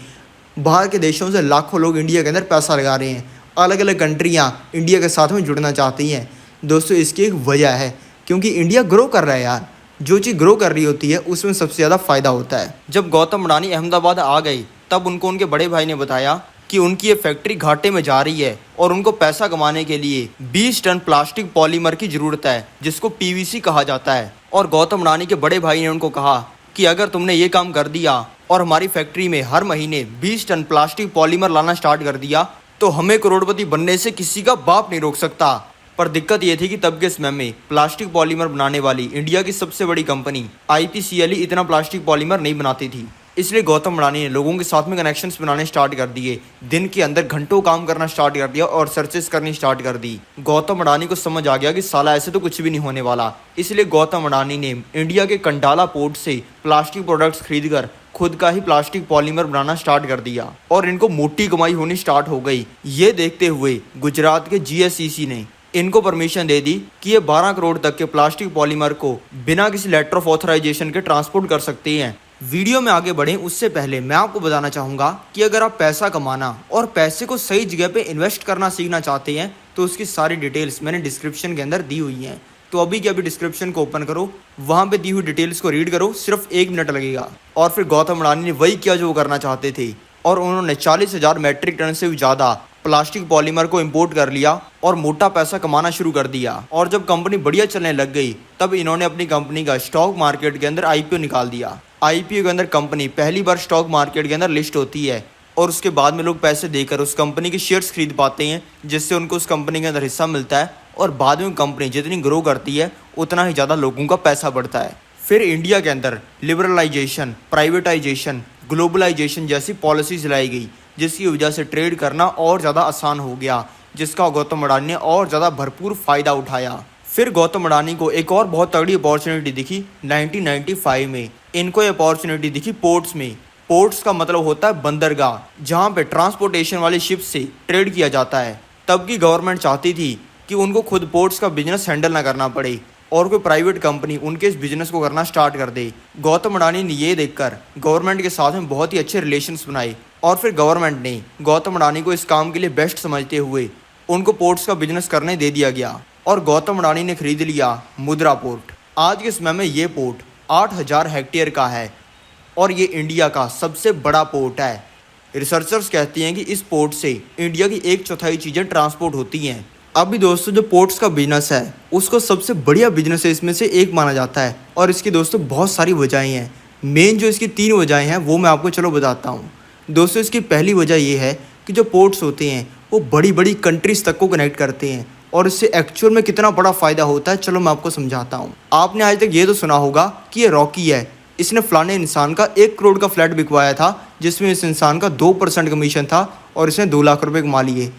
बाहर के देशों से लाखों लोग इंडिया के अंदर पैसा लगा रहे हैं। अलग अलग कंट्रियां इंडिया के साथ में जुड़ना चाहती हैं। दोस्तों, इसकी एक वजह है क्योंकि इंडिया ग्रो कर रहा है यार। जो चीज़ ग्रो कर रही होती है उसमें सबसे ज़्यादा फ़ायदा होता है। जब गौतम अडानी अहमदाबाद आ गई तब उनको उनके बड़े भाई ने बताया कि उनकी ये फैक्ट्री घाटे में जा रही है और उनको पैसा कमाने के लिए 20 टन प्लास्टिक पॉलीमर की ज़रूरत है, जिसको पीवीसी कहा जाता है। और गौतम अडानी के बड़े भाई ने उनको कहा कि अगर तुमने ये काम कर दिया और हमारी फैक्ट्री में हर महीने 20 टन प्लास्टिक पॉलीमर लाना स्टार्ट कर दिया तो हमें करोड़पति बनने से किसी का बाप नहीं रोक सकता। पर दिक्कत ये थी कि तब के समय में प्लास्टिक पॉलीमर बनाने वाली इंडिया की सबसे बड़ी कंपनी आईपीसीएल इतना प्लास्टिक पॉलीमर नहीं बनाती थी। इसलिए गौतम अडानी ने लोगों के साथ में कनेक्शंस बनाने स्टार्ट कर दिए, दिन के अंदर घंटों काम करना स्टार्ट कर दिया और सर्चेस करनी स्टार्ट कर दी। गौतम अडानी को समझ आ गया कि साला ऐसे तो कुछ भी नहीं होने वाला। इसलिए गौतम अडानी ने इंडिया के कंडाला पोर्ट से प्लास्टिक प्रोडक्ट्स खरीदकर खुद का ही प्लास्टिक पॉलीमर बनाना स्टार्ट कर दिया और इनको मोटी कमाई होनी स्टार्ट हो गई। ये देखते हुए गुजरात के जीएससीसी ने इनको परमिशन दे दी कि ये 12 करोड़ तक के प्लास्टिक पॉलीमर को बिना किसी लेटर ऑफ ऑथराइजेशन के ट्रांसपोर्ट कर सकते हैं। वीडियो में आगे बढ़ें उससे पहले मैं आपको बताना चाहूँगा कि अगर आप पैसा कमाना और पैसे को सही जगह पे इन्वेस्ट करना सीखना चाहते हैं तो उसकी सारी डिटेल्स मैंने डिस्क्रिप्शन के अंदर दी हुई हैं। तो अभी के अभी डिस्क्रिप्शन को ओपन करो, वहाँ पे दी हुई डिटेल्स को रीड करो, सिर्फ 1 मिनट लगेगा। और फिर गौतम अडानी ने वही किया जो वो करना चाहते थे और उन्होंने 40,000 मैट्रिक टन से भी ज़्यादा प्लास्टिक पॉलीमर को इंपोर्ट कर लिया और मोटा पैसा कमाना शुरू कर दिया। और जब कंपनी बढ़िया चलने लग गई तब इन्होंने अपनी कंपनी का स्टॉक मार्केट के अंदर आईपीओ निकाल दिया। आईपीओ के अंदर कंपनी पहली बार स्टॉक मार्केट के अंदर लिस्ट होती है और उसके बाद में लोग पैसे देकर उस कंपनी के शेयर्स खरीद पाते हैं, जिससे उनको उस कंपनी के अंदर हिस्सा मिलता है और बाद में कंपनी जितनी ग्रो करती है उतना ही ज़्यादा लोगों का पैसा बढ़ता है। फिर इंडिया के अंदर लिबरलाइजेशन, प्राइवेटाइजेशन, ग्लोबलाइजेशन जैसी पॉलिसीज लाई गई, जिसकी वजह से ट्रेड करना और ज़्यादा आसान हो गया, जिसका गौतम अडानी ने और ज़्यादा भरपूर फ़ायदा उठाया। फिर गौतम अडानी को एक और बहुत तगड़ी अपॉर्चुनिटी दिखी 1995 में। इनको ये अपॉर्चुनिटी दिखी पोर्ट्स में। पोर्ट्स का मतलब होता है बंदरगाह, जहाँ पे ट्रांसपोर्टेशन वाले शिप से ट्रेड किया जाता है। तब की गवर्नमेंट चाहती थी कि उनको खुद पोर्ट्स का बिजनेस हैंडल ना करना पड़े और कोई प्राइवेट कंपनी उनके इस बिजनेस को करना स्टार्ट कर दे। गौतम अडानी ने ये देखकर गवर्नमेंट के साथ में बहुत ही अच्छे रिलेशंस बनाए और फिर गवर्नमेंट ने गौतम अडानी को इस काम के लिए बेस्ट समझते हुए उनको पोर्ट्स का बिजनेस करने दे दिया गया और गौतम अडानी ने खरीद लिया मुद्रा पोर्ट। आज के समय में ये पोर्ट 8,000 हेक्टेयर का है और ये इंडिया का सबसे बड़ा पोर्ट है। रिसर्चर्स कहती हैं कि इस पोर्ट से इंडिया की 1/4 चीज़ें ट्रांसपोर्ट होती हैं। अभी दोस्तों, जो पोर्ट्स का बिजनेस है उसको सबसे बढ़िया बिजनेस है इसमें से एक माना जाता है और इसकी दोस्तों बहुत सारी वजहें हैं। मेन जो इसकी 3 वजहें हैं वो मैं आपको चलो बताता हूँ। दोस्तों, इसकी पहली वजह ये है कि जो पोर्ट्स होते हैं वो बड़ी बड़ी कंट्रीज़ तक को कनेक्ट करते हैं और इससे एक्चुअल में कितना बड़ा फ़ायदा होता है चलो मैं आपको समझाता हूँ। आपने आज तक ये तो सुना होगा कि ये रॉकी है, इसने फलाने इंसान का 1 करोड़ का फ्लैट बिकवाया था जिसमें इस इंसान का 2% कमीशन था और इसने 2 लाख रुपए कमा लिए।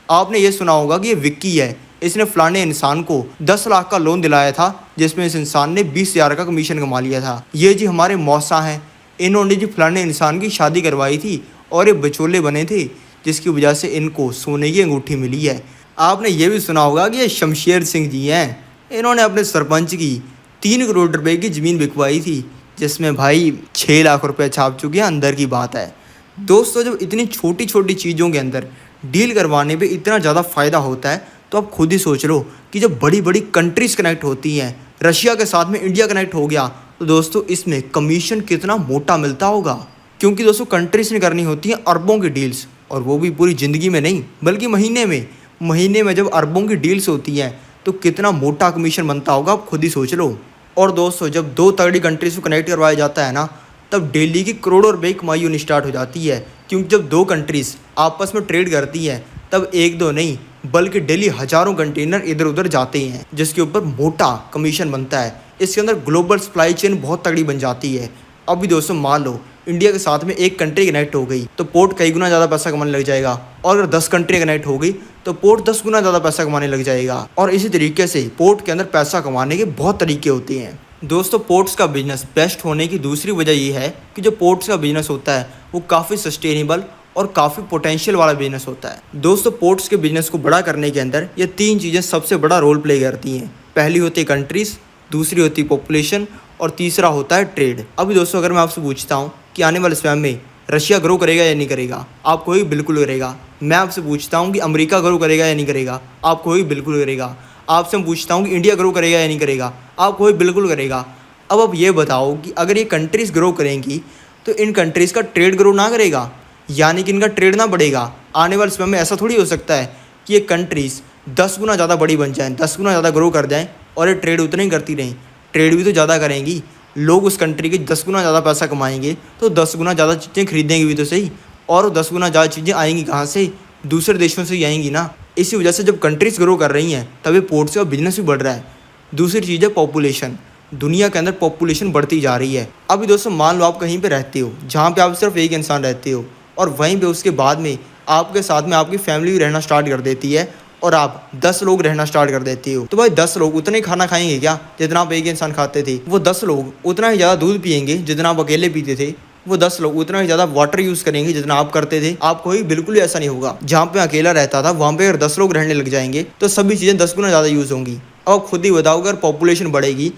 आपने ये सुना होगा कि ये विक्की है, इसने फलाने इंसान को 10 लाख का लोन दिलाया था जिसमें इस इंसान ने 20,000 का कमीशन कमा लिया था। ये जी हमारे मौसा हैं, इन्होंने जी फलाने इंसान की शादी करवाई थी और ये बिचौले बने थे जिसकी वजह से इनको सोने की अंगूठी मिली है। आपने ये भी सुना होगा कि ये शमशेर सिंह जी हैं, इन्होंने अपने सरपंच की 3 करोड़ रुपए की ज़मीन बिकवाई थी जिसमें भाई 6 लाख रुपए छाप चुके हैं, अंदर की बात है। दोस्तों जब इतनी छोटी छोटी चीज़ों के अंदर डील करवाने पे इतना ज़्यादा फ़ायदा होता है तो आप खुद ही सोच लो कि जब बड़ी बड़ी कंट्रीज़ कनेक्ट होती हैं, रशिया के साथ में इंडिया कनेक्ट हो गया, तो दोस्तों इसमें कमीशन कितना मोटा मिलता होगा। क्योंकि दोस्तों कंट्रीज़ ने करनी होती हैं अरबों की डील्स, और वो भी पूरी ज़िंदगी में नहीं बल्कि महीने में जब अरबों की डील्स होती हैं तो कितना मोटा कमीशन बनता होगा, आप खुद ही सोच लो। और दोस्तों जब 2 तगड़ी कंट्रीज़ को कनेक्ट करवाया जाता है ना, तब डेली की करोड़ों रुपए कमाई होनी स्टार्ट हो जाती है। क्योंकि जब 2 कंट्रीज़ आपस में ट्रेड करती हैं तब 1-2 नहीं बल्कि डेली हज़ारों कंटेनर इधर उधर जाते हैं, जिसके ऊपर मोटा कमीशन बनता है। इसके अंदर ग्लोबल सप्लाई चेन बहुत तगड़ी बन जाती है। अभी दोस्तों मान लो इंडिया के साथ में एक कंट्री कनेक्ट हो गई तो पोर्ट कई गुना ज़्यादा पैसा कमाने लग जाएगा, और अगर 10 कंट्री कनेक्ट हो गई तो पोर्ट 10 गुना ज़्यादा पैसा कमाने लग जाएगा। और इसी तरीके से पोर्ट के अंदर पैसा कमाने के बहुत तरीके होते हैं। दोस्तों पोर्ट्स का बिजनेस बेस्ट होने की दूसरी वजह ये है कि जो पोर्ट्स का बिजनेस होता है वो काफ़ी सस्टेनेबल और काफ़ी पोटेंशियल वाला बिजनेस होता है। दोस्तों पोर्ट्स के बिजनेस को बड़ा करने के अंदर ये 3 चीज़ें सबसे बड़ा रोल प्ले करती हैं। पहली होती है कंट्रीज़, दूसरी होती है पॉपुलेशन, और तीसरा होता है ट्रेड। अभी दोस्तों अगर मैं आपसे पूछता हूँ कि आने वाले समय में रशिया ग्रो करेगा या नहीं करेगा, आपको ही बिल्कुल करेगा। मैं आपसे पूछता हूँ कि अमेरिका ग्रो करेगा या नहीं करेगा, आपको ही बिल्कुल करेगा। आपसे मैं पूछता हूँ कि इंडिया ग्रो करेगा या नहीं करेगा, आपको ही बिल्कुल करेगा। अब आप ये बताओ कि अगर ये कंट्रीज़ ग्रो करेंगी तो इन कंट्रीज़ का ट्रेड ग्रो ना करेगा, यानी कि इनका ट्रेड ना बढ़ेगा। आने वाले समय में ऐसा थोड़ी हो सकता है कि ये कंट्रीज़ 10 गुना ज़्यादा बड़ी बन जाएँ, 10 गुना ज़्यादा ग्रो कर जाएँ और ये ट्रेड उतना ही करती रहें। ट्रेड भी तो ज़्यादा करेंगी, लोग उस कंट्री के 10 गुना ज़्यादा पैसा कमाएंगे तो 10 गुना ज़्यादा चीज़ें खरीदेंगे भी तो सही, और 10 गुना ज़्यादा चीज़ें आएंगी कहाँ से, दूसरे देशों से ही आएंगी ना। इसी वजह से जब कंट्रीज़ ग्रो कर रही हैं तभी पोर्ट से बिजनेस भी बढ़ रहा है। दूसरी चीज़ है पॉपुलेशन। दुनिया के अंदर पॉपुलेशन बढ़ती जा रही है। अभी दोस्तों मान लो आप कहीं पे रहते हो जहाँ पे आप सिर्फ एक इंसान रहते हो, और वहीं पे उसके बाद में आपके साथ में आपकी फैमिली भी रहना स्टार्ट कर देती है, और आप 10 लोग रहना स्टार्ट कर देते हो। तो भाई 10 लोग उतना ही खाना खाएंगे क्या जितना आप एक इंसान खाते थे? वो 10 लोग उतना ही ज़्यादा दूध पियेंगे जितना आप अकेले पीते थे। वो 10 लोग उतना ही ज़्यादा वाटर यूज़ करेंगे जितना आप करते थे। आपको ही बिल्कुल ही ऐसा नहीं होगा। जहाँ पे अकेला रहता था वहाँ पे अगर 10 लोग रहने लग जाएंगे तो सभी चीज़ें 10 गुना ज़्यादा यूज़ होंगी। अब खुद ही बताओ अगर पॉपुलेशन बढ़ेगी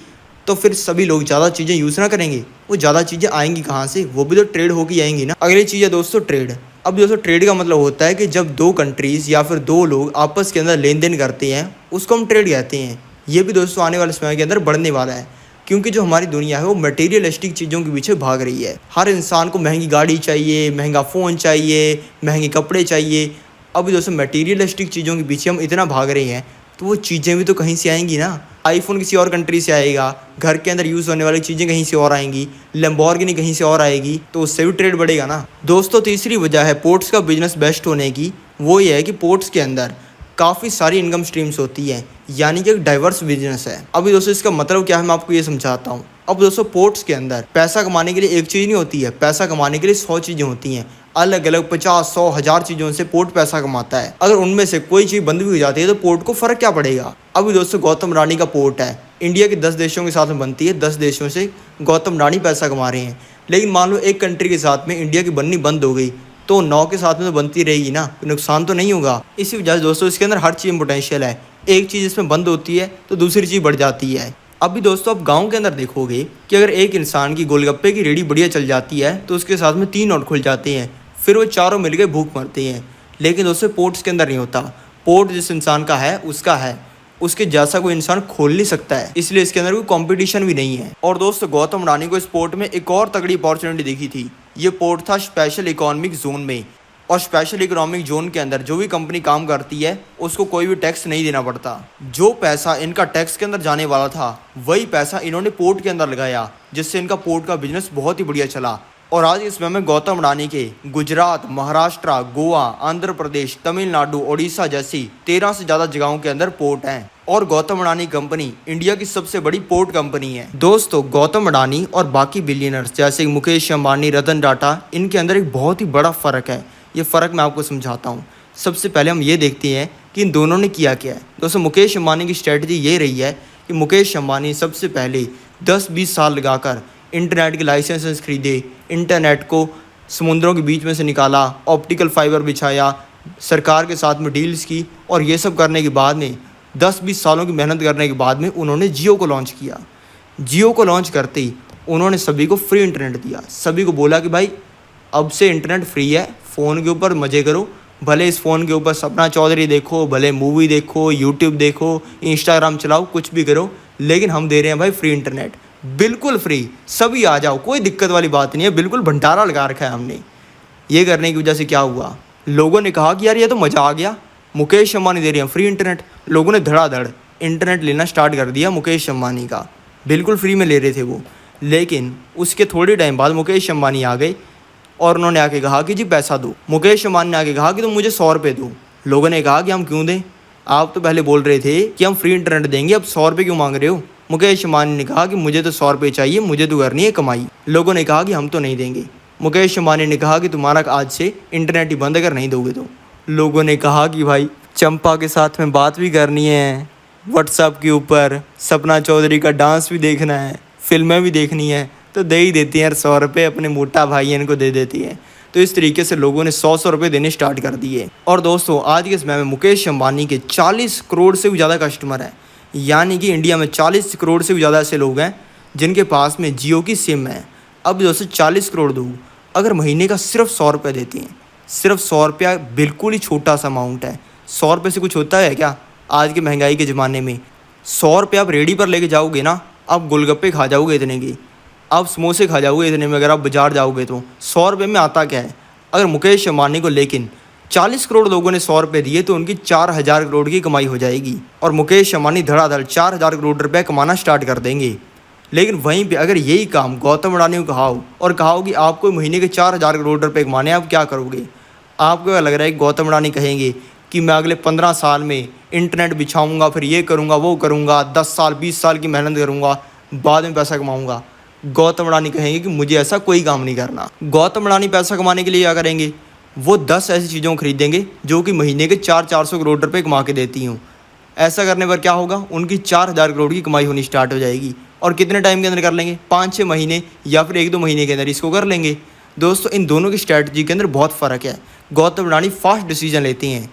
तो फिर सभी लोग ज़्यादा चीज़ें यूज़ ना करेंगे, वो ज़्यादा चीज़ें आएंगी कहाँ से? वो भी तो ट्रेड होकर आएंगी ना। अगली चीज़ है दोस्तों ट्रेड। अब दोस्तों ट्रेड का मतलब होता है कि जब 2 कंट्रीज़ या फिर 2 लोग आपस के अंदर लेन देन करते हैं उसको हम ट्रेड कहते हैं। ये भी दोस्तों आने वाले समय के अंदर बढ़ने वाला है, क्योंकि जो हमारी दुनिया है वो मटेरियलिस्टिक चीज़ों के पीछे भाग रही है। हर इंसान को महंगी गाड़ी चाहिए, महंगा फ़ोन चाहिए, महंगे कपड़े चाहिए। अभी दोस्तों मटेरियलिस्टिक चीज़ों के पीछे हम इतना भाग रहे हैं तो वो चीज़ें भी तो कहीं से आएंगी ना। आईफोन किसी और कंट्री से आएगा, घर के अंदर यूज़ होने वाली चीज़ें कहीं से और आएंगी, लैम्बोर्गिनी कहीं से और आएगी, तो उससे भी ट्रेड बढ़ेगा ना। दोस्तों तीसरी वजह है पोर्ट्स का बिजनेस बेस्ट होने की, वो ये है कि पोर्ट्स के अंदर काफ़ी सारी इनकम स्ट्रीम्स होती हैं, यानी कि एक डाइवर्स बिजनेस है। अभी दोस्तों इसका मतलब क्या है मैं आपको ये समझाता हूँ। अब दोस्तों पोर्ट्स के अंदर पैसा कमाने के लिए एक चीज़ नहीं होती है, पैसा कमाने के लिए 100 चीज़ें होती हैं। अलग अलग 50, 100, 1000 चीज़ों से पोर्ट पैसा कमाता है। अगर उनमें से कोई चीज़ बंद भी हो जाती है तो पोर्ट को फ़र्क क्या पड़ेगा? अभी दोस्तों गौतम रानी का पोर्ट है, इंडिया के 10 देशों के साथ में बनती है, 10 देशों से गौतम रानी पैसा कमा रहे हैं। लेकिन मान लो एक कंट्री के साथ में इंडिया की बननी बंद हो गई तो 9 के साथ में तो बनती रहेगी ना, नुकसान तो नहीं होगा। इसी वजह से दोस्तों इसके अंदर हर चीज़ में पोटेंशियल है। एक चीज़ इसमें बंद होती है तो दूसरी चीज़ बढ़ जाती है। अभी दोस्तों आप गांव के अंदर देखोगे कि अगर एक इंसान की गोलगप्पे की रेडी बढ़िया चल जाती है तो उसके साथ में 3 और खुल जाते हैं, फिर वो चारों मिलकर भूख मरते हैं। लेकिन दोस्तों पोर्ट्स के अंदर नहीं होता। पोर्ट जिस इंसान का है उसका है, उसके जैसा कोई इंसान खोल नहीं सकता है, इसलिए इसके अंदर कोई कंपटीशन भी नहीं है। और दोस्तों गौतम रानी को इस पोर्ट में एक और तगड़ी अपॉर्चुनिटी दिखी थी। ये पोर्ट था स्पेशल इकोनॉमिक जोन में, और स्पेशल इकोनॉमिक जोन के अंदर जो भी कंपनी काम करती है उसको कोई भी टैक्स नहीं देना पड़ता। जो पैसा इनका टैक्स के अंदर जाने वाला था वही पैसा इन्होंने पोर्ट के अंदर लगाया, जिससे इनका पोर्ट का बिजनेस बहुत ही बढ़िया चला। और आज इस समय में गौतम रानी के गुजरात, महाराष्ट्र, गोवा, आंध्र प्रदेश, तमिलनाडु, ओडिशा जैसी 13 से ज़्यादा जगहों के अंदर पोर्ट हैं। और गौतम रानी कंपनी इंडिया की सबसे बड़ी पोर्ट कंपनी है। दोस्तों गौतम रानी और बाकी बिलियनर्स जैसे मुकेश अंबानी, रतन टाटा, इनके अंदर एक बहुत ही बड़ा फ़र्क है। ये फ़र्क मैं आपको समझाता हूँ। सबसे पहले हम ये देखते हैं कि इन दोनों ने किया क्या है। दोस्तों मुकेश अंबानी की स्ट्रेटजी ये रही है कि मुकेश अंबानी सबसे पहले 10-20 साल लगाकर इंटरनेट के लाइसेंसेस खरीदे, इंटरनेट को समुद्रों के बीच में से निकाला, ऑप्टिकल फाइबर बिछाया, सरकार के साथ में डील्स की, और ये सब करने के बाद में 10-20 सालों की मेहनत करने के बाद में उन्होंने जियो को लॉन्च किया। जियो को लॉन्च करते ही उन्होंने सभी को फ्री इंटरनेट दिया। सभी को बोला कि भाई अब से इंटरनेट फ्री है, फ़ोन के ऊपर मज़े करो, भले इस फ़ोन के ऊपर सपना चौधरी देखो, भले मूवी देखो, यूट्यूब देखो, इंस्टाग्राम चलाओ, कुछ भी करो, लेकिन हम दे रहे हैं भाई फ्री इंटरनेट, बिल्कुल फ्री, सभी आ जाओ, कोई दिक्कत वाली बात नहीं है, बिल्कुल भंडारा लगा रखा है हमने। ये करने की वजह से क्या हुआ, लोगों ने कहा कि यार ये तो मज़ा आ गया, मुकेश अंबानी दे रहे हैं फ्री इंटरनेट। लोगों ने धड़ाधड़ इंटरनेट लेना स्टार्ट कर दिया मुकेश अंबानी का, बिल्कुल फ्री में ले रहे थे वो। लेकिन उसके थोड़े टाइम बाद मुकेश अंबानी आ गए और उन्होंने आके कहा कि जी पैसा दो। मुकेश अंबानी ने आके कहा कि तुम मुझे 100 रुपये दो। लोगों ने कहा कि हम क्यों दें, आप तो पहले बोल रहे थे कि हम फ्री इंटरनेट देंगे, अब 100 रुपये क्यों मांग रहे हो। मुकेश अंबानी ने कहा कि मुझे तो 100 रुपये चाहिए, मुझे तो करनी है कमाई। लोगों ने कहा कि हम तो नहीं देंगे। मुकेश अंबानी ने कहा कि तुम्हारा आज से इंटरनेट ही बंद अगर नहीं दोगे तो। लोगों ने कहा कि भाई चंपा के साथ में बात भी करनी है, व्हाट्सएप के ऊपर सपना चौधरी का डांस भी देखना है, फिल्में भी देखनी है, तो दे ही देती हैं यार 100 रुपये, अपने मोटा भाई इनको दे देती है। तो इस तरीके से लोगों ने 100 रुपये देने स्टार्ट कर दिए। और दोस्तों आज के समय में मुकेश अंबानी के 40 करोड़ से भी ज़्यादा कस्टमर हैं, यानी कि इंडिया में 40 करोड़ से भी ज़्यादा ऐसे लोग हैं जिनके पास में जियो की सिम है। अब दोस्तों 40 करोड़ लोग अगर महीने का सिर्फ 100 रुपये देते हैं, सिर्फ 100 रुपया बिल्कुल ही छोटा सा अमाउंट है। 100 रुपये से कुछ होता है क्या आज की महंगाई के ज़माने में। 100 रुपये आप रेडी पर लेके जाओगे ना, आप गोलगप्पे खा जाओगे इतने की, आप समोसे खा जाओगे इतने में। अगर आप बाजार जाओगे तो 100 रुपये में आता क्या है। अगर मुकेश अंबानी को लेकिन 40 करोड़ लोगों ने 100 रुपये दिए तो उनकी 4000 करोड़ की कमाई हो जाएगी और मुकेश अंबानी धड़ाधड़ 4000 करोड़ रुपये कमाना स्टार्ट कर देंगे। लेकिन वहीं पे अगर यही काम गौतम अडानी को कहा हो और कहा हो कि आपको महीने के 4000 करोड़ रुपये कमाने, आप क्या करोगे। आपको क्या लग रहा है कि गौतम अडानी कहेंगे कि मैं अगले 15 साल में इंटरनेट बिछाऊंगा, फिर ये करूंगा वो करूंगा, 10 साल 20 साल की मेहनत करूंगा, बाद में पैसा कमाऊंगा। गौतम अडानी कहेंगे कि मुझे ऐसा कोई काम नहीं करना। गौतम अडानी पैसा कमाने के लिए क्या करेंगे, वो 10 ऐसी चीज़ों को खरीदेंगे जो कि महीने के 400 करोड़ रुपये कमा के देती हूँ। ऐसा करने पर क्या होगा, उनकी 4000 करोड़ की कमाई होनी स्टार्ट हो जाएगी। और कितने टाइम के अंदर कर लेंगे, 5-6 महीने या फिर 1-2 महीने के अंदर इसको कर लेंगे। दोस्तों इन दोनों की स्ट्रैटेजी के अंदर बहुत फ़र्क है। गौतम अडानी फास्ट डिसीजन लेती हैं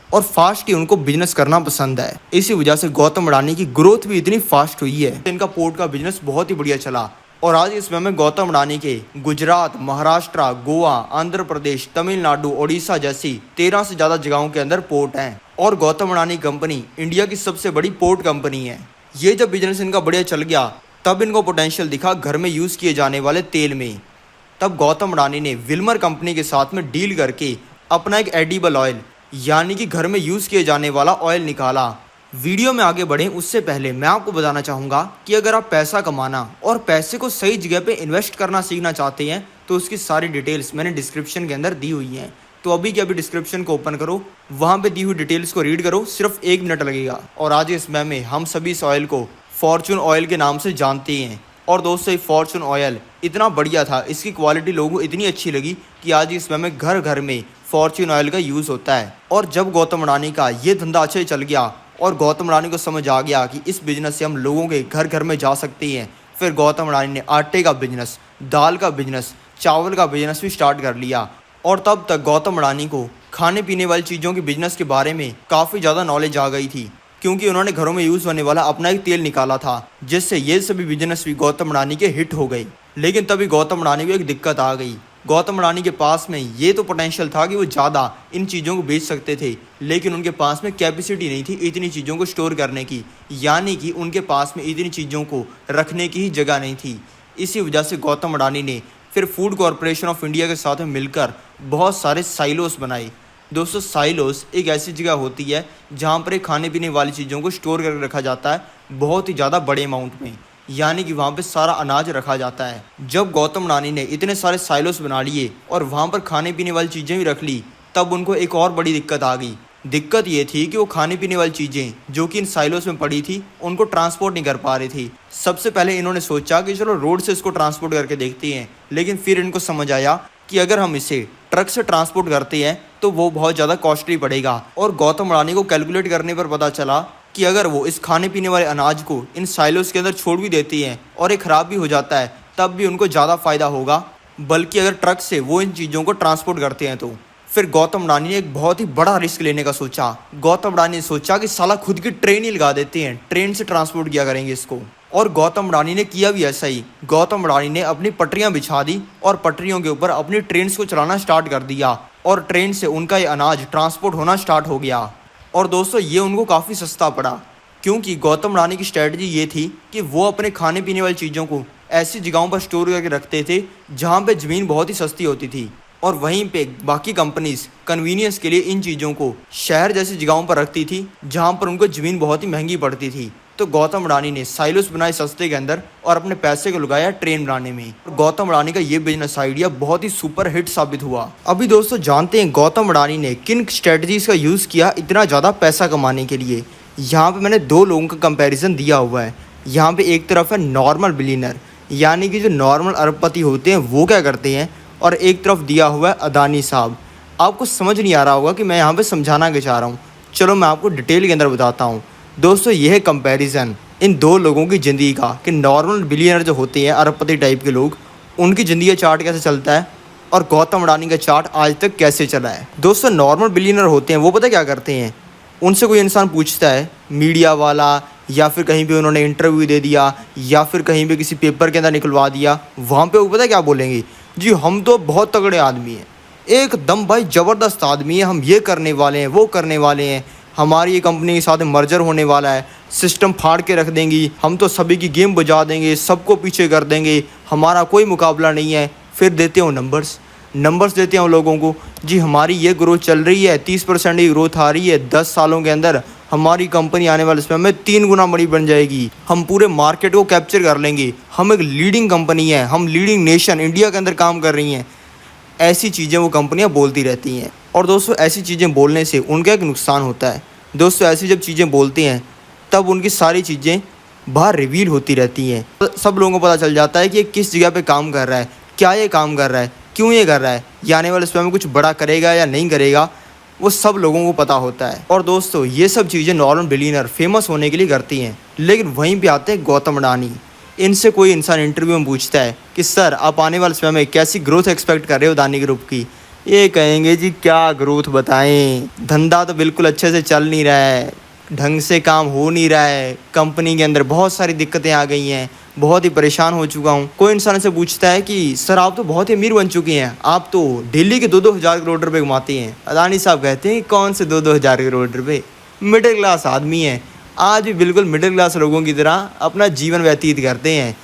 और फास्ट ही उनको बिजनेस करना पसंद है। इसी वजह से गौतम अडानी की ग्रोथ भी इतनी फास्ट हुई है। इनका पोर्ट का बिजनेस बहुत ही बढ़िया चला और आज इस समय में गौतम अडानी के गुजरात, महाराष्ट्र, गोवा, आंध्र प्रदेश, तमिलनाडु, ओडिशा जैसी 13 से ज़्यादा जगहों के अंदर पोर्ट हैं। और गौतम अडानी कंपनी इंडिया की सबसे बड़ी पोर्ट कंपनी है। ये जब बिजनेस इनका बढ़िया चल गया तब इनको पोटेंशियल दिखा घर में यूज़ किए जाने वाले तेल में। तब गौतम अडानी ने विल्मर कंपनी के साथ में डील करके अपना एक एडिबल ऑयल यानी कि घर में यूज़ किए जाने वाला ऑयल निकाला। वीडियो में आगे बढ़ें उससे पहले मैं आपको बताना चाहूँगा कि अगर आप पैसा कमाना और पैसे को सही जगह पे इन्वेस्ट करना सीखना चाहते हैं तो उसकी सारी डिटेल्स मैंने डिस्क्रिप्शन के अंदर दी हुई हैं। तो अभी के अभी डिस्क्रिप्शन को ओपन करो, वहाँ पे दी हुई डिटेल्स को रीड करो, सिर्फ 1 मिनट लगेगा। और आज इस समय में हम सभी इस ऑयल को फॉर्चून ऑयल के नाम से जानते हैं। और दोस्तों ये फॉर्चून ऑयल इतना बढ़िया था, इसकी क्वालिटी लोगों को इतनी अच्छी लगी कि आज इस समय में घर घर में फॉर्चून ऑयल का यूज़ होता है। और जब गौतम अडानी का ये धंधा अच्छे चल गया और गौतम अडानी को समझ आ गया कि इस बिज़नेस से हम लोगों के घर घर में जा सकते हैं, फिर गौतम अडानी ने आटे का बिजनेस, दाल का बिजनेस, चावल का बिजनेस भी स्टार्ट कर लिया। और तब तक गौतम अडानी को खाने पीने वाली चीज़ों के बिजनेस के बारे में काफ़ी ज़्यादा नॉलेज आ गई थी, क्योंकि उन्होंने घरों में यूज़ होने वाला अपना एक तेल निकाला था, जिससे ये सभी बिजनेस भी गौतम अडानी के हिट हो गए। लेकिन तभी गौतम अडानी को एक दिक्कत आ गई। गौतम अडानी के पास में ये तो पोटेंशियल था कि वो ज़्यादा इन चीज़ों को बेच सकते थे, लेकिन उनके पास में कैपेसिटी नहीं थी इतनी चीज़ों को स्टोर करने की, यानी कि उनके पास में इतनी चीज़ों को रखने की ही जगह नहीं थी। इसी वजह से गौतम अडानी ने फिर फूड कॉरपोरेशन ऑफ इंडिया के साथ में मिलकर बहुत सारे साइलोस बनाए। दोस्तों साइलोस एक ऐसी जगह होती है जहाँ पर खाने पीने वाली चीज़ों को स्टोर करके रखा जाता है बहुत ही ज़्यादा बड़े अमाउंट में, यानी कि वहाँ पे सारा अनाज रखा जाता है। जब गौतम अडानी ने इतने सारे साइलोस बना लिए और वहाँ पर खाने पीने वाली चीज़ें भी रख ली, तब उनको एक और बड़ी दिक्कत आ गई। दिक्कत ये थी कि वो खाने पीने वाली चीज़ें जो कि इन साइलोस में पड़ी थी उनको ट्रांसपोर्ट नहीं कर पा रही थी। सबसे पहले इन्होंने सोचा कि चलो रोड से इसको ट्रांसपोर्ट करके देखते हैं, लेकिन फिर इनको समझ आया कि अगर हम इसे ट्रक से ट्रांसपोर्ट करते हैं तो वो बहुत ज़्यादा कॉस्टली पड़ेगा। और गौतम अडानी को कैलकुलेट करने पर पता चला कि अगर वो इस खाने पीने वाले अनाज को इन साइलोस के अंदर छोड़ भी देती हैं और ये ख़राब भी हो जाता है, तब भी उनको ज़्यादा फ़ायदा होगा, बल्कि अगर ट्रक से वो इन चीज़ों को ट्रांसपोर्ट करते हैं तो। फिर गौतम अडानी ने एक बहुत ही बड़ा रिस्क लेने का सोचा। गौतम अडानी ने सोचा कि साला खुद की ट्रेन ही लगा देते हैं, ट्रेन से ट्रांसपोर्ट किया करेंगे इसको। और गौतम अडानी ने किया भी ऐसा ही। गौतम अडानी ने अपनी पटरियां बिछा दी और पटरियों के ऊपर अपनी ट्रेन को चलाना स्टार्ट कर दिया और ट्रेन से उनका ये अनाज ट्रांसपोर्ट होना स्टार्ट हो गया। और दोस्तों ये उनको काफ़ी सस्ता पड़ा, क्योंकि गौतम अडानी की स्ट्रेटजी ये थी कि वो अपने खाने पीने वाली चीज़ों को ऐसी जगहों पर स्टोर करके रखते थे जहाँ पे ज़मीन बहुत ही सस्ती होती थी, और वहीं पे बाकी कंपनीज कन्वीनियंस के लिए इन चीज़ों को शहर जैसी जगहों पर रखती थी जहाँ पर उनको ज़मीन बहुत ही महंगी पड़ती थी। तो गौतम अडानी ने साइलोस बनाए सस्ते के अंदर और अपने पैसे को लगाया ट्रेन बनाने में। और गौतम अडानी का ये बिजनेस आइडिया बहुत ही सुपर हिट साबित हुआ। अभी दोस्तों जानते हैं गौतम अडानी ने किन स्ट्रेटजीज का यूज़ किया इतना ज़्यादा पैसा कमाने के लिए। यहाँ पे मैंने दो लोगों का कंपैरिजन दिया हुआ है। यहाँ पे एक तरफ है नॉर्मल बिलियनर, यानी कि जो नॉर्मल अरबपति होते हैं वो क्या करते हैं, और एक तरफ दिया हुआ है अडानी साहब। आपको समझ नहीं आ रहा होगा कि मैं यहाँ पे समझाना क्या चाह रहा हूँ, चलो मैं आपको डिटेल के अंदर बताता हूँ। दोस्तों यह है कंपैरिजन इन दो लोगों की ज़िंदगी का कि नॉर्मल बिलियनर जो होते हैं अरबपति टाइप के लोग, उनकी ज़िंदगी का चार्ट कैसे चलता है और गौतम अडानी का चार्ट आज तक कैसे चला है। दोस्तों नॉर्मल बिलियनर होते हैं वो पता क्या करते हैं, उनसे कोई इंसान पूछता है, मीडिया वाला या फिर कहीं पे उन्होंने इंटरव्यू दे दिया या फिर कहीं पे किसी पेपर के अंदर निकलवा दिया, वहाँ पे वो पता क्या बोलेंगे, जी हम तो बहुत तगड़े आदमी हैं, एकदम भाई ज़बरदस्त आदमी है, हम ये करने वाले हैं वो करने वाले हैं, हमारी ये कंपनी के साथ मर्जर होने वाला है, सिस्टम फाड़ के रख देंगी, हम तो सभी की गेम बजा देंगे, सबको पीछे कर देंगे, हमारा कोई मुकाबला नहीं है। फिर देते हो नंबर्स देते हैं लोगों को, जी हमारी ये ग्रोथ चल रही है, 30% की ग्रोथ आ रही है, 10 सालों के अंदर हमारी कंपनी आने वाले समय में 3 गुना बड़ी बन जाएगी, हम पूरे मार्केट को कैप्चर कर लेंगे, हम एक लीडिंग कंपनी है, हम लीडिंग नेशन इंडिया के अंदर काम कर रही हैं। ऐसी चीज़ें वो कंपनियां बोलती रहती हैं। और दोस्तों ऐसी चीज़ें बोलने से उनका एक नुकसान होता है। दोस्तों ऐसी जब चीज़ें बोलते हैं तब उनकी सारी चीज़ें बाहर रिवील होती रहती हैं, सब लोगों को पता चल जाता है कि ये किस जगह पे काम कर रहा है, क्या ये काम कर रहा है, क्यों ये कर रहा है, ये आने वाले समय में कुछ बड़ा करेगा या नहीं करेगा, वो सब लोगों को पता होता है। और दोस्तों ये सब चीज़ें नॉर्मल बिलियनर फेमस होने के लिए करती हैं। लेकिन वहीं पे आते हैं गौतम अडानी। इनसे कोई इंसान इंटरव्यू में पूछता है कि सर आप आने वाले समय में कैसी ग्रोथ एक्सपेक्ट कर रहे हो अडानी ग्रुप की, ये कहेंगे जी क्या ग्रोथ बताएं, धंधा तो बिल्कुल अच्छे से चल नहीं रहा है, ढंग से काम हो नहीं रहा है, कंपनी के अंदर बहुत सारी दिक्कतें आ गई हैं, बहुत ही परेशान हो चुका हूँ। कोई इंसान से पूछता है कि सर आप तो बहुत ही अमीर बन चुके हैं, आप तो डेली के 2-2 हज़ार करोड़ रुपए कमाते हैं। अडानी साहब कहते हैं कौन से 2-2 हज़ार करोड़ रुपए, मिडिल क्लास आदमी है, आज भी बिल्कुल मिडिल क्लास लोगों की तरह अपना जीवन व्यतीत करते हैं।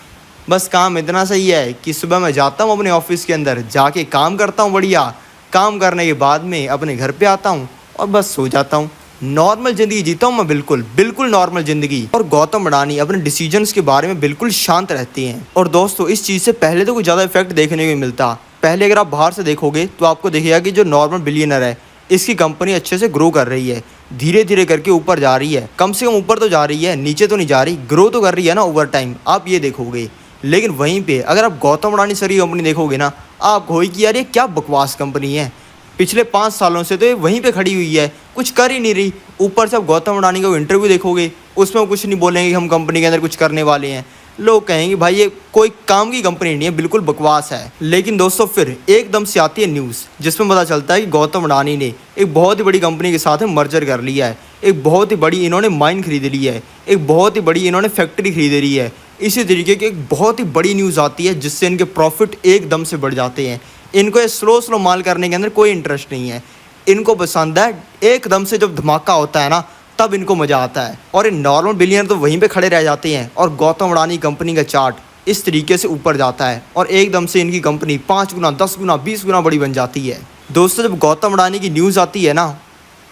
बस काम इतना सही है कि सुबह मैं जाता हूँ अपने ऑफिस के अंदर, जाके काम करता हूँ बढ़िया, काम करने के बाद में अपने घर पे आता हूँ और बस सो जाता हूँ। नॉर्मल ज़िंदगी जीता हूँ मैं, बिल्कुल नॉर्मल ज़िंदगी। और गौतम अडानी अपने डिसीजंस के बारे में बिल्कुल शांत रहते हैं। और दोस्तों इस चीज़ से पहले तो कोई ज़्यादा इफेक्ट देखने को मिलता। पहले अगर आप बाहर से देखोगे तो आपको दिखेगा कि जो नॉर्मल बिलियनर है इसकी कंपनी अच्छे से ग्रो कर रही है, धीरे धीरे करके ऊपर जा रही है, कम से कम ऊपर तो जा रही है, नीचे तो नहीं जा रही, ग्रो तो कर रही है ना ओवर टाइम, आप ये देखोगे। लेकिन वहीं पे अगर आप गौतम अडानी सर की कंपनी देखोगे ना, आप कहोगे कि यार ये क्या बकवास कंपनी है, पिछले 5 सालों से तो ये वहीं पे खड़ी हुई है, कुछ कर ही नहीं रही। ऊपर से आप गौतम अडानी का इंटरव्यू देखोगे उसमें कुछ नहीं बोलेंगे कि हम कंपनी के अंदर कुछ करने वाले हैं, लोग कहेंगे भाई ये कोई काम की कंपनी नहीं है, बिल्कुल बकवास है। लेकिन दोस्तों फिर एकदम से आती है न्यूज़ जिसमें पता चलता है कि गौतम अडानी ने एक बहुत ही बड़ी कंपनी के साथ मर्जर कर लिया है, एक बहुत ही बड़ी इन्होंने माइन खरीद ली है, एक बहुत ही बड़ी इन्होंने फैक्ट्री खरीद ली है। इसी तरीके की एक बहुत ही बड़ी न्यूज़ आती है जिससे इनके प्रॉफिट एकदम से बढ़ जाते हैं। इनको ये स्लो माल करने के अंदर कोई इंटरेस्ट नहीं है, इनको पसंद है एकदम से जब धमाका होता है ना तब इनको मज़ा आता है। और ये नॉर्मल बिलियनर तो वहीं पे खड़े रह जाते हैं और गौतम अडानी कंपनी का चार्ट इस तरीके से ऊपर जाता है और एकदम से इनकी कंपनी 5 गुना 10 गुना 20 गुना बड़ी बन जाती है। दोस्तों जब गौतम अडानी की न्यूज़ आती है ना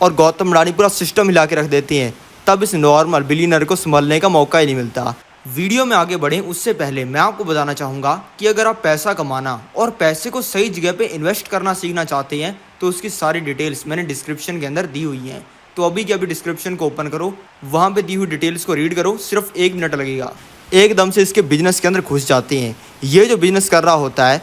और गौतम अडानी पूरा सिस्टम हिला के रख देते हैं, तब इस नॉर्मल बिलियनर को संभलने का मौका ही नहीं मिलता। वीडियो में आगे बढ़ें उससे पहले मैं आपको बताना चाहूँगा कि अगर आप पैसा कमाना और पैसे को सही जगह पे इन्वेस्ट करना सीखना चाहते हैं तो उसकी सारी डिटेल्स मैंने डिस्क्रिप्शन के अंदर दी हुई हैं। तो अभी के अभी डिस्क्रिप्शन को ओपन करो, वहाँ पे दी हुई डिटेल्स को रीड करो, सिर्फ 1 मिनट लगेगा, एकदम से इसके बिजनेस के अंदर घुस जाते हैं। ये जो बिजनेस कर रहा होता है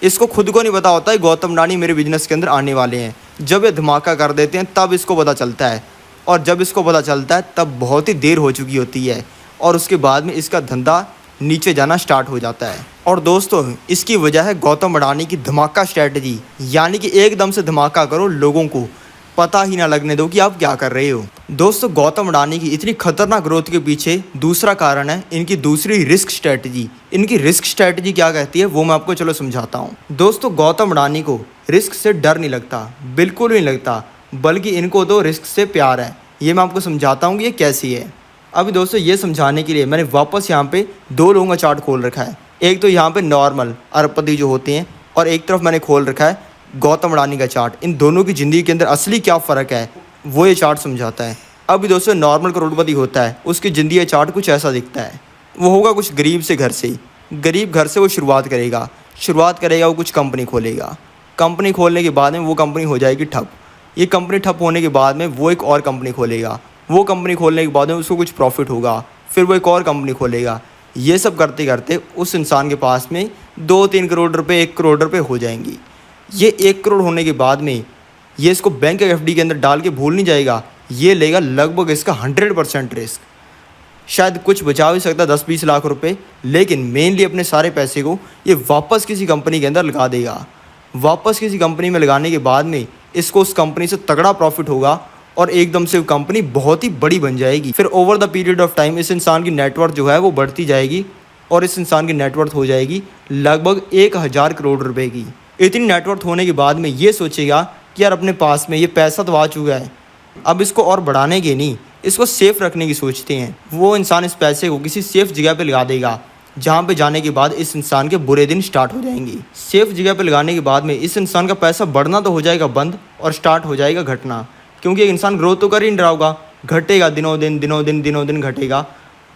इसको खुद को नहीं पता होता है गौतम अडानी मेरे बिजनेस के अंदर आने वाले हैं। जब ये धमाका कर देते हैं तब इसको पता चलता है, और जब इसको पता चलता है तब बहुत ही देर हो चुकी होती है और उसके बाद में इसका धंधा नीचे जाना स्टार्ट हो जाता है। और दोस्तों इसकी वजह है गौतम अडानी की धमाका स्ट्रैटेजी, यानी कि एकदम से धमाका करो, लोगों को पता ही ना लगने दो कि आप क्या कर रहे हो। दोस्तों गौतम अडानी की इतनी खतरनाक ग्रोथ के पीछे दूसरा कारण है इनकी दूसरी रिस्क स्ट्रेटजी। इनकी रिस्क स्ट्रेटजी क्या कहती है वो मैं आपको चलो समझाता हूँ। दोस्तों गौतम अडानी को रिस्क से डर नहीं लगता, बिल्कुल नहीं लगता, बल्कि इनको तो रिस्क से प्यार है। ये मैं आपको समझाता हूँ कि ये कैसी है। अभी दोस्तों ये समझाने के लिए मैंने वापस यहाँ पे दो लोगों का चार्ट खोल रखा है। एक तो यहाँ पे नॉर्मल अरबपति जो होते हैं और एक तरफ मैंने खोल रखा है गौतम अडानी का चार्ट। इन दोनों की ज़िंदगी के अंदर असली क्या फ़र्क है वो ये चार्ट समझाता है। अभी दोस्तों नॉर्मल करोड़पति होता है, उसकी ज़िंदगी का चार्ट कुछ ऐसा दिखता है। वो होगा कुछ गरीब से घर से, गरीब घर से वो शुरुआत करेगा वो कुछ कंपनी खोलेगा। कंपनी खोलने के बाद में वो कंपनी हो जाएगी ठप। ये कंपनी ठप होने के बाद में वो एक और कंपनी खोलेगा। वो कंपनी खोलने के बाद में उसको कुछ प्रॉफिट होगा, फिर वो एक और कंपनी खोलेगा। ये सब करते करते उस इंसान के पास में 2-3 करोड़ रुपए, 1 करोड़ रुपए हो जाएंगी। ये 1 करोड़ होने के बाद में ये इसको बैंक एफडी के अंदर डाल के भूल नहीं जाएगा। ये लेगा लगभग इसका 100% रिस्क। शायद कुछ बचा भी सकता है 10-20 लाख रुपए, लेकिन मेनली अपने सारे पैसे को ये वापस किसी कंपनी के अंदर लगा देगा। वापस किसी कंपनी में लगाने के बाद में इसको उस कंपनी से तगड़ा प्रॉफिट होगा और एकदम से वो कंपनी बहुत ही बड़ी बन जाएगी। फिर over the period of time इस इंसान की नेटवर्थ जो है वो बढ़ती जाएगी और इस इंसान की नेटवर्थ हो जाएगी लगभग 1000 करोड़ रुपए की। इतनी नेटवर्थ होने के बाद में ये सोचेगा कि यार अपने पास में ये पैसा तो आ चुका है, अब इसको और बढ़ाने के नहीं, इसको सेफ रखने की सोचते हैं। वो इंसान इस पैसे को किसी सेफ जगह पे लगा देगा, जहाँ पे जाने के बाद इस इंसान के बुरे दिन स्टार्ट हो जाएंगे। सेफ जगह पे लगाने के बाद में इस इंसान का पैसा बढ़ना तो हो जाएगा बंद और स्टार्ट हो जाएगा घटना, क्योंकि एक इंसान ग्रोथ तो कर ही नहीं रहा होगा, घटेगा दिनों दिन घटेगा।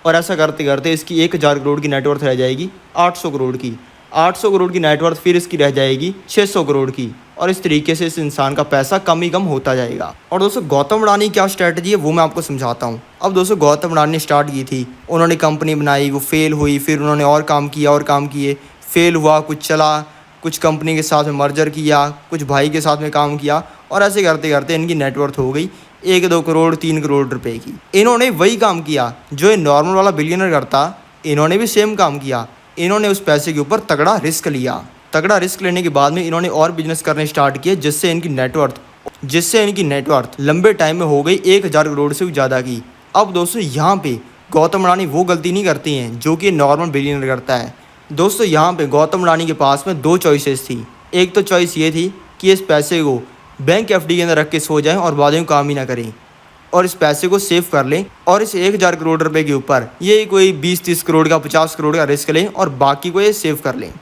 और ऐसा करते करते इसकी 1000 करोड़ की नेटवर्थ रह जाएगी 800 करोड़ की। 800 करोड़ की नेटवर्थ फिर इसकी रह जाएगी 600 करोड़ की। और इस तरीके से इस इंसान का पैसा कम ही कम होता जाएगा। और दोस्तों गौतम अडानी क्या स्ट्रैटेजी है वो मैं आपको समझाता हूँ। अब दोस्तों गौतम अडानी ने स्टार्ट की थी, उन्होंने कंपनी बनाई, वो फेल हुई, फिर उन्होंने और काम किए, फेल हुआ, कुछ चला, कुछ कंपनी के साथ में मर्जर किया, कुछ भाई के साथ में काम किया और ऐसे करते करते इनकी नेटवर्थ हो गई 1-2 करोड़ 3 करोड़ रुपए की। इन्होंने वही काम किया जो ये नॉर्मल वाला बिलियनर करता, इन्होंने भी सेम काम किया। इन्होंने उस पैसे के ऊपर तगड़ा रिस्क लिया। तगड़ा रिस्क लेने के बाद में इन्होंने और बिजनेस करने स्टार्ट किए, जिससे इनकी नेटवर्थ लंबे टाइम में हो गई 1000 करोड़ से भी ज़्यादा की। अब दोस्तों यहाँ पे गौतम अडानी वो गलती नहीं करती हैं जो कि नॉर्मल बिलियनर करता है। दोस्तों यहाँ पे गौतम अडानी के पास में 2 चॉइसेस थी। एक तो चॉइस ये थी कि इस पैसे को बैंक एफडी के अंदर रख के सो जाएं और बाद में काम ही ना करें और इस पैसे को सेव कर लें और इस 1000 करोड़ रुपए के ऊपर ये कोई 20-30 करोड़ का 50 करोड़ का रिस्क लें और बाकी को ये सेव कर लें।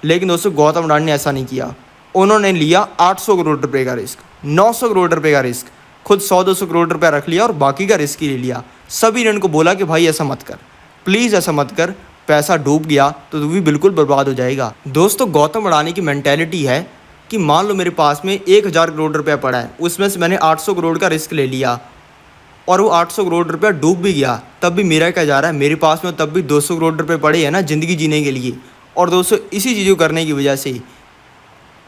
लेकिन दोस्तों गौतम अडानी ने ऐसा नहीं किया। उन्होंने लिया 800 करोड़ रुपए का रिस्क, 900 करोड़ रुपए का रिस्क, खुद 100-200 करोड़ रुपया रख लिया और बाकी का रिस्क ही ले लिया। सभी ने उनको बोला कि भाई ऐसा मत कर, प्लीज़ ऐसा मत कर, पैसा डूब गया तो तू भी बिल्कुल बर्बाद हो जाएगा। दोस्तों गौतम अडानी की मेंटेलिटी है कि मान लो मेरे पास में 1000 करोड़ रुपया पड़ा है, उसमें से मैंने 800 करोड़ का रिस्क ले लिया और वो 800 करोड़ रुपया डूब भी गया, तब भी मेरा क्या जा रहा है, मेरे पास में तब भी 200 करोड़ रुपए पड़े हैं ना ज़िंदगी जीने के लिए। और दोस्तों इसी चीज़ को करने की वजह से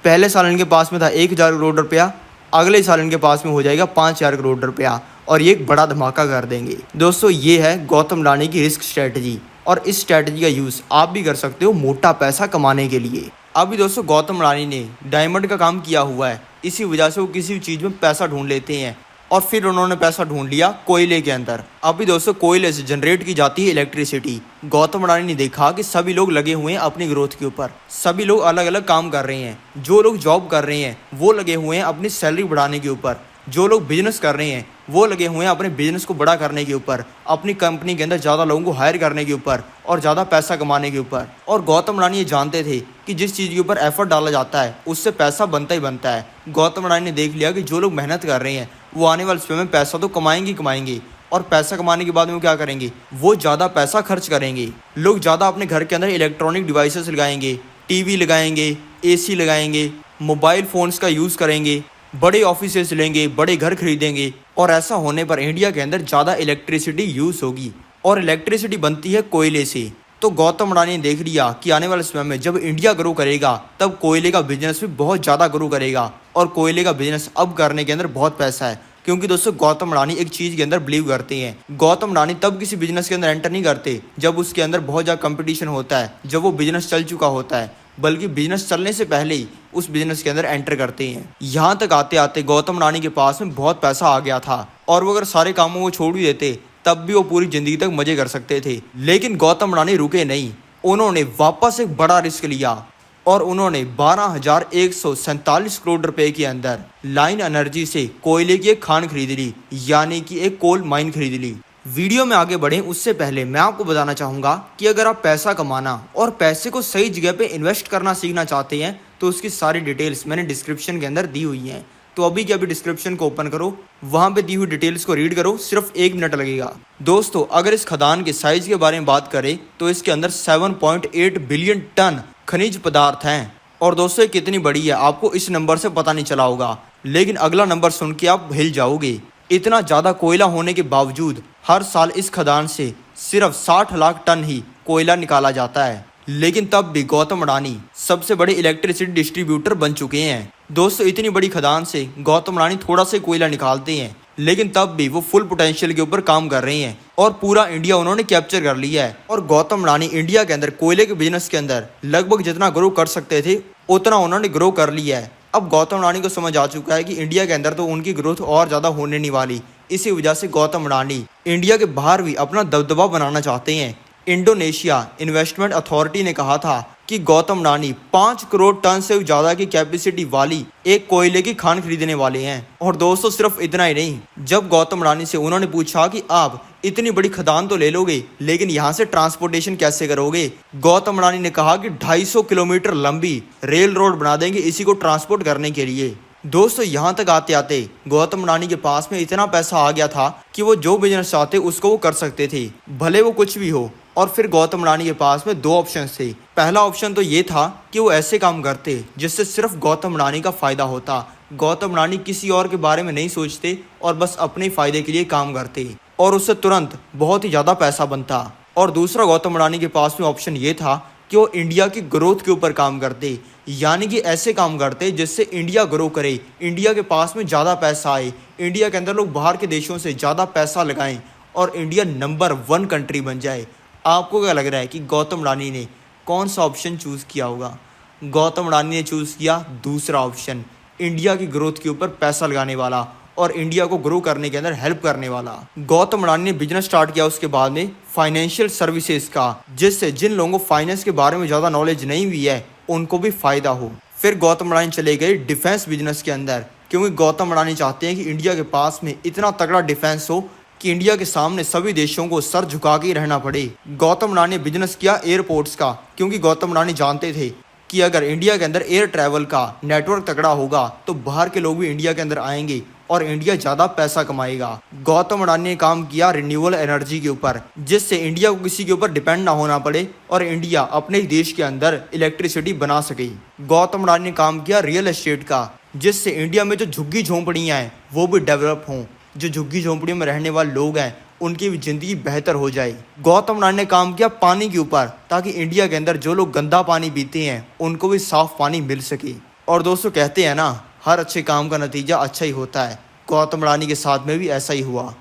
पहले साल इनके पास में था 1000 करोड़ रुपया, अगले साल इनके पास में हो जाएगा 5000 करोड़ रुपया और ये एक बड़ा धमाका कर देंगे। दोस्तों ये है गौतम अडानी की रिस्क स्ट्रैटेजी और इस स्ट्रैटेजी का यूज़ आप भी कर सकते हो मोटा पैसा कमाने के लिए। अभी दोस्तों गौतम अडानी ने डायमंड का काम किया हुआ है, इसी वजह से वो किसी भी चीज़ में पैसा ढूंढ लेते हैं और फिर उन्होंने पैसा ढूंढ लिया कोयले के अंदर। अभी दोस्तों कोयले से जनरेट की जाती है इलेक्ट्रिसिटी। गौतम अडानी ने देखा कि सभी लोग लगे हुए हैं अपनी ग्रोथ के ऊपर, सभी लोग अलग अलग काम कर रहे हैं। जो लोग जॉब कर रहे हैं वो लगे हुए हैं अपनी सैलरी बढ़ाने के ऊपर, जो लोग बिजनेस कर रहे हैं वो लगे हुए हैं अपने बिजनेस को बड़ा करने के ऊपर, अपनी कंपनी के अंदर ज़्यादा लोगों को हायर करने के ऊपर और ज़्यादा पैसा कमाने के ऊपर। और गौतम अडानी ये जानते थे कि जिस चीज़ के ऊपर एफर्ट डाला जाता है उससे पैसा बनता ही बनता है। गौतम अडानी ने देख लिया कि जो लोग मेहनत कर रहे हैं वो आने वाले समय में पैसा तो कमाएंगे और पैसा कमाने के बाद में वो क्या करेंगे, वो ज़्यादा पैसा खर्च करेंगे। लोग ज़्यादा अपने घर के अंदर इलेक्ट्रॉनिक डिवाइसेस लगाएंगे, टीवी लगाएंगे, एसी लगाएंगे, मोबाइल फ़ोन्स का यूज़ करेंगे, बड़े ऑफिसेस लेंगे, बड़े घर खरीदेंगे और ऐसा होने पर इंडिया के अंदर ज़्यादा इलेक्ट्रिसिटी यूज़ होगी और इलेक्ट्रिसिटी बनती है कोयले से। तो गौतम अडानी ने देख लिया कि आने वाले समय में जब इंडिया ग्रो करेगा तब कोयले का बिजनेस भी बहुत ज़्यादा ग्रो करेगा और कोयले का बिजनेस अब करने के अंदर बहुत पैसा है। क्योंकि दोस्तों गौतम अडानी एक चीज़ के अंदर बिलीव करते हैं। गौतम अडानी तब किसी बिजनेस के अंदर एंटर नहीं करते जब उसके अंदर बहुत ज़्यादा कंपटीशन होता है, जब वो बिजनेस चल चुका होता है। बल्कि बिजनेस चलने से पहले ही उस बिजनेस के अंदर एंटर करते हैं। यहाँ तक आते आते गौतम अडानी के पास में बहुत पैसा आ गया था और वो अगर सारे कामों को छोड़ भी देते तब भी वो पूरी जिंदगी तक मजे कर सकते थे। लेकिन गौतम अडानी रुके नहीं, उन्होंने वापस एक बड़ा रिस्क लिया और उन्होंने 12,147 करोड़ रुपए के अंदर लाइन एनर्जी से कोयले की एक खान खरीद ली, यानी कि एक कोल माइन खरीद ली। वीडियो में आगे बढ़ें उससे पहले मैं आपको बताना चाहूँगा कि अगर आप पैसा कमाना और पैसे को सही जगह पे इन्वेस्ट करना सीखना चाहते हैं तो उसकी सारी डिटेल्स मैंने डिस्क्रिप्शन के अंदर दी हुई हैं। तो अभी के अभी डिस्क्रिप्शन को ओपन करो, वहाँ पे दी हुई डिटेल्स को रीड करो, सिर्फ 1 मिनट लगेगा। दोस्तों, अगर इस खदान के साइज के बारे में बात करें तो इसके अंदर 7.8 बिलियन टन खनिज पदार्थ हैं। और दोस्तों, ये कितनी बड़ी है आपको इस नंबर से पता नहीं चला होगा, लेकिन अगला नंबर सुन के आप हिल जाओगे। इतना ज़्यादा कोयला होने के बावजूद हर साल इस खदान से सिर्फ 60 लाख टन ही कोयला निकाला जाता है। लेकिन तब भी गौतम अडानी सबसे बड़े इलेक्ट्रिसिटी डिस्ट्रीब्यूटर बन चुके हैं। दोस्तों, इतनी बड़ी खदान से गौतम अडानी थोड़ा सा कोयला निकालते हैं, लेकिन तब भी वो फुल पोटेंशियल के ऊपर काम कर रहे हैं और पूरा इंडिया उन्होंने कैप्चर कर लिया है। और गौतम अडानी इंडिया के अंदर कोयले के बिजनेस के अंदर लगभग जितना ग्रो कर सकते थे उतना उन्होंने ग्रो कर लिया है। अब गौतम अडानी को समझ आ चुका है कि इंडिया के अंदर तो उनकी ग्रोथ और ज़्यादा होने नहीं वाली। इसी वजह से गौतम अडानी इंडिया के बाहर भी अपना दबदबा बनाना चाहते हैं। इंडोनेशिया इन्वेस्टमेंट अथॉरिटी ने कहा था कि गौतम अडानी 5 करोड़ टन से ज़्यादा की कैपेसिटी वाली एक कोयले की खान खरीदने वाले हैं। और दोस्तों, सिर्फ इतना ही नहीं, जब गौतम अडानी से उन्होंने पूछा कि आप इतनी बड़ी खदान तो ले लोगे, लेकिन यहाँ से ट्रांसपोर्टेशन कैसे करोगे, गौतम अडानी ने कहा कि 250 किलोमीटर लंबी रेल रोड बना देंगे इसी को ट्रांसपोर्ट करने के लिए। दोस्तों, यहाँ तक आते आते गौतम अडानी के पास में इतना पैसा आ गया था कि वो जो बिजनेस चाहते उसको वो कर सकते थे, भले वो कुछ भी हो। और फिर गौतम अडानी के पास में 2 ऑप्शन थे। पहला ऑप्शन तो ये था कि वो ऐसे काम करते जिससे सिर्फ गौतम अडानी का फायदा होता। गौतम अडानी किसी और के बारे में नहीं सोचते और बस अपने फायदे के लिए काम करते और उससे तुरंत बहुत ही ज़्यादा पैसा बनता। और दूसरा गौतम अडानी के पास में ऑप्शन ये था कि वो इंडिया की ग्रोथ के ऊपर काम करते, यानी कि ऐसे काम करते जिससे इंडिया ग्रो करे, इंडिया के पास में ज़्यादा पैसा आए, इंडिया के अंदर लोग बाहर के देशों से ज़्यादा पैसा लगाएं और इंडिया नंबर 1 कंट्री बन जाए। आपको क्या लग रहा है कि गौतम अडानी ने कौन सा ऑप्शन चूज़ किया होगा? गौतम अडानी ने चूज़ किया दूसरा ऑप्शन, इंडिया की ग्रोथ के ऊपर पैसा लगाने वाला और इंडिया को ग्रो करने के अंदर हेल्प करने वाला। गौतम अडानी ने बिजनेस स्टार्ट किया उसके बाद में फाइनेंशियल सर्विसेज का, जिससे जिन लोगों को फाइनेंस के बारे में ज़्यादा नॉलेज नहीं हुई है उनको भी फायदा हो। फिर गौतम अडानी चले गए डिफेंस बिजनेस के अंदर, क्योंकि गौतम अडानी चाहते हैं कि इंडिया के पास में इतना तगड़ा डिफेंस हो कि इंडिया के सामने सभी देशों को सर झुका के रहना पड़े। गौतम अडानी ने बिजनेस किया एयरपोर्ट्स का, क्योंकि गौतम अडानी जानते थे कि अगर इंडिया के अंदर एयर ट्रैवल का नेटवर्क तगड़ा होगा तो बाहर के लोग भी इंडिया के अंदर आएंगे और इंडिया ज़्यादा पैसा कमाएगा। गौतम अडानी ने काम किया रिन्यूएबल एनर्जी के ऊपर, जिससे इंडिया को किसी के ऊपर डिपेंड ना होना पड़े और इंडिया अपने ही देश के अंदर इलेक्ट्रिसिटी बना सके। गौतम अडानी ने काम किया रियल एस्टेट का, जिससे इंडिया में जो झुग्गी झोंपड़ियाँ हैं वो भी डेवलप हों, जो झुग्गी झोंपड़ियों में रहने वाले लोग हैं उनकी भी ज़िंदगी बेहतर हो जाए। गौतम अडानी ने काम किया पानी के ऊपर, ताकि इंडिया के अंदर जो लोग गंदा पानी पीते हैं उनको भी साफ़ पानी मिल सके। और दोस्तों, कहते हैं ना, हर अच्छे काम का नतीजा अच्छा ही होता है। गौतम अडानी के साथ में भी ऐसा ही हुआ।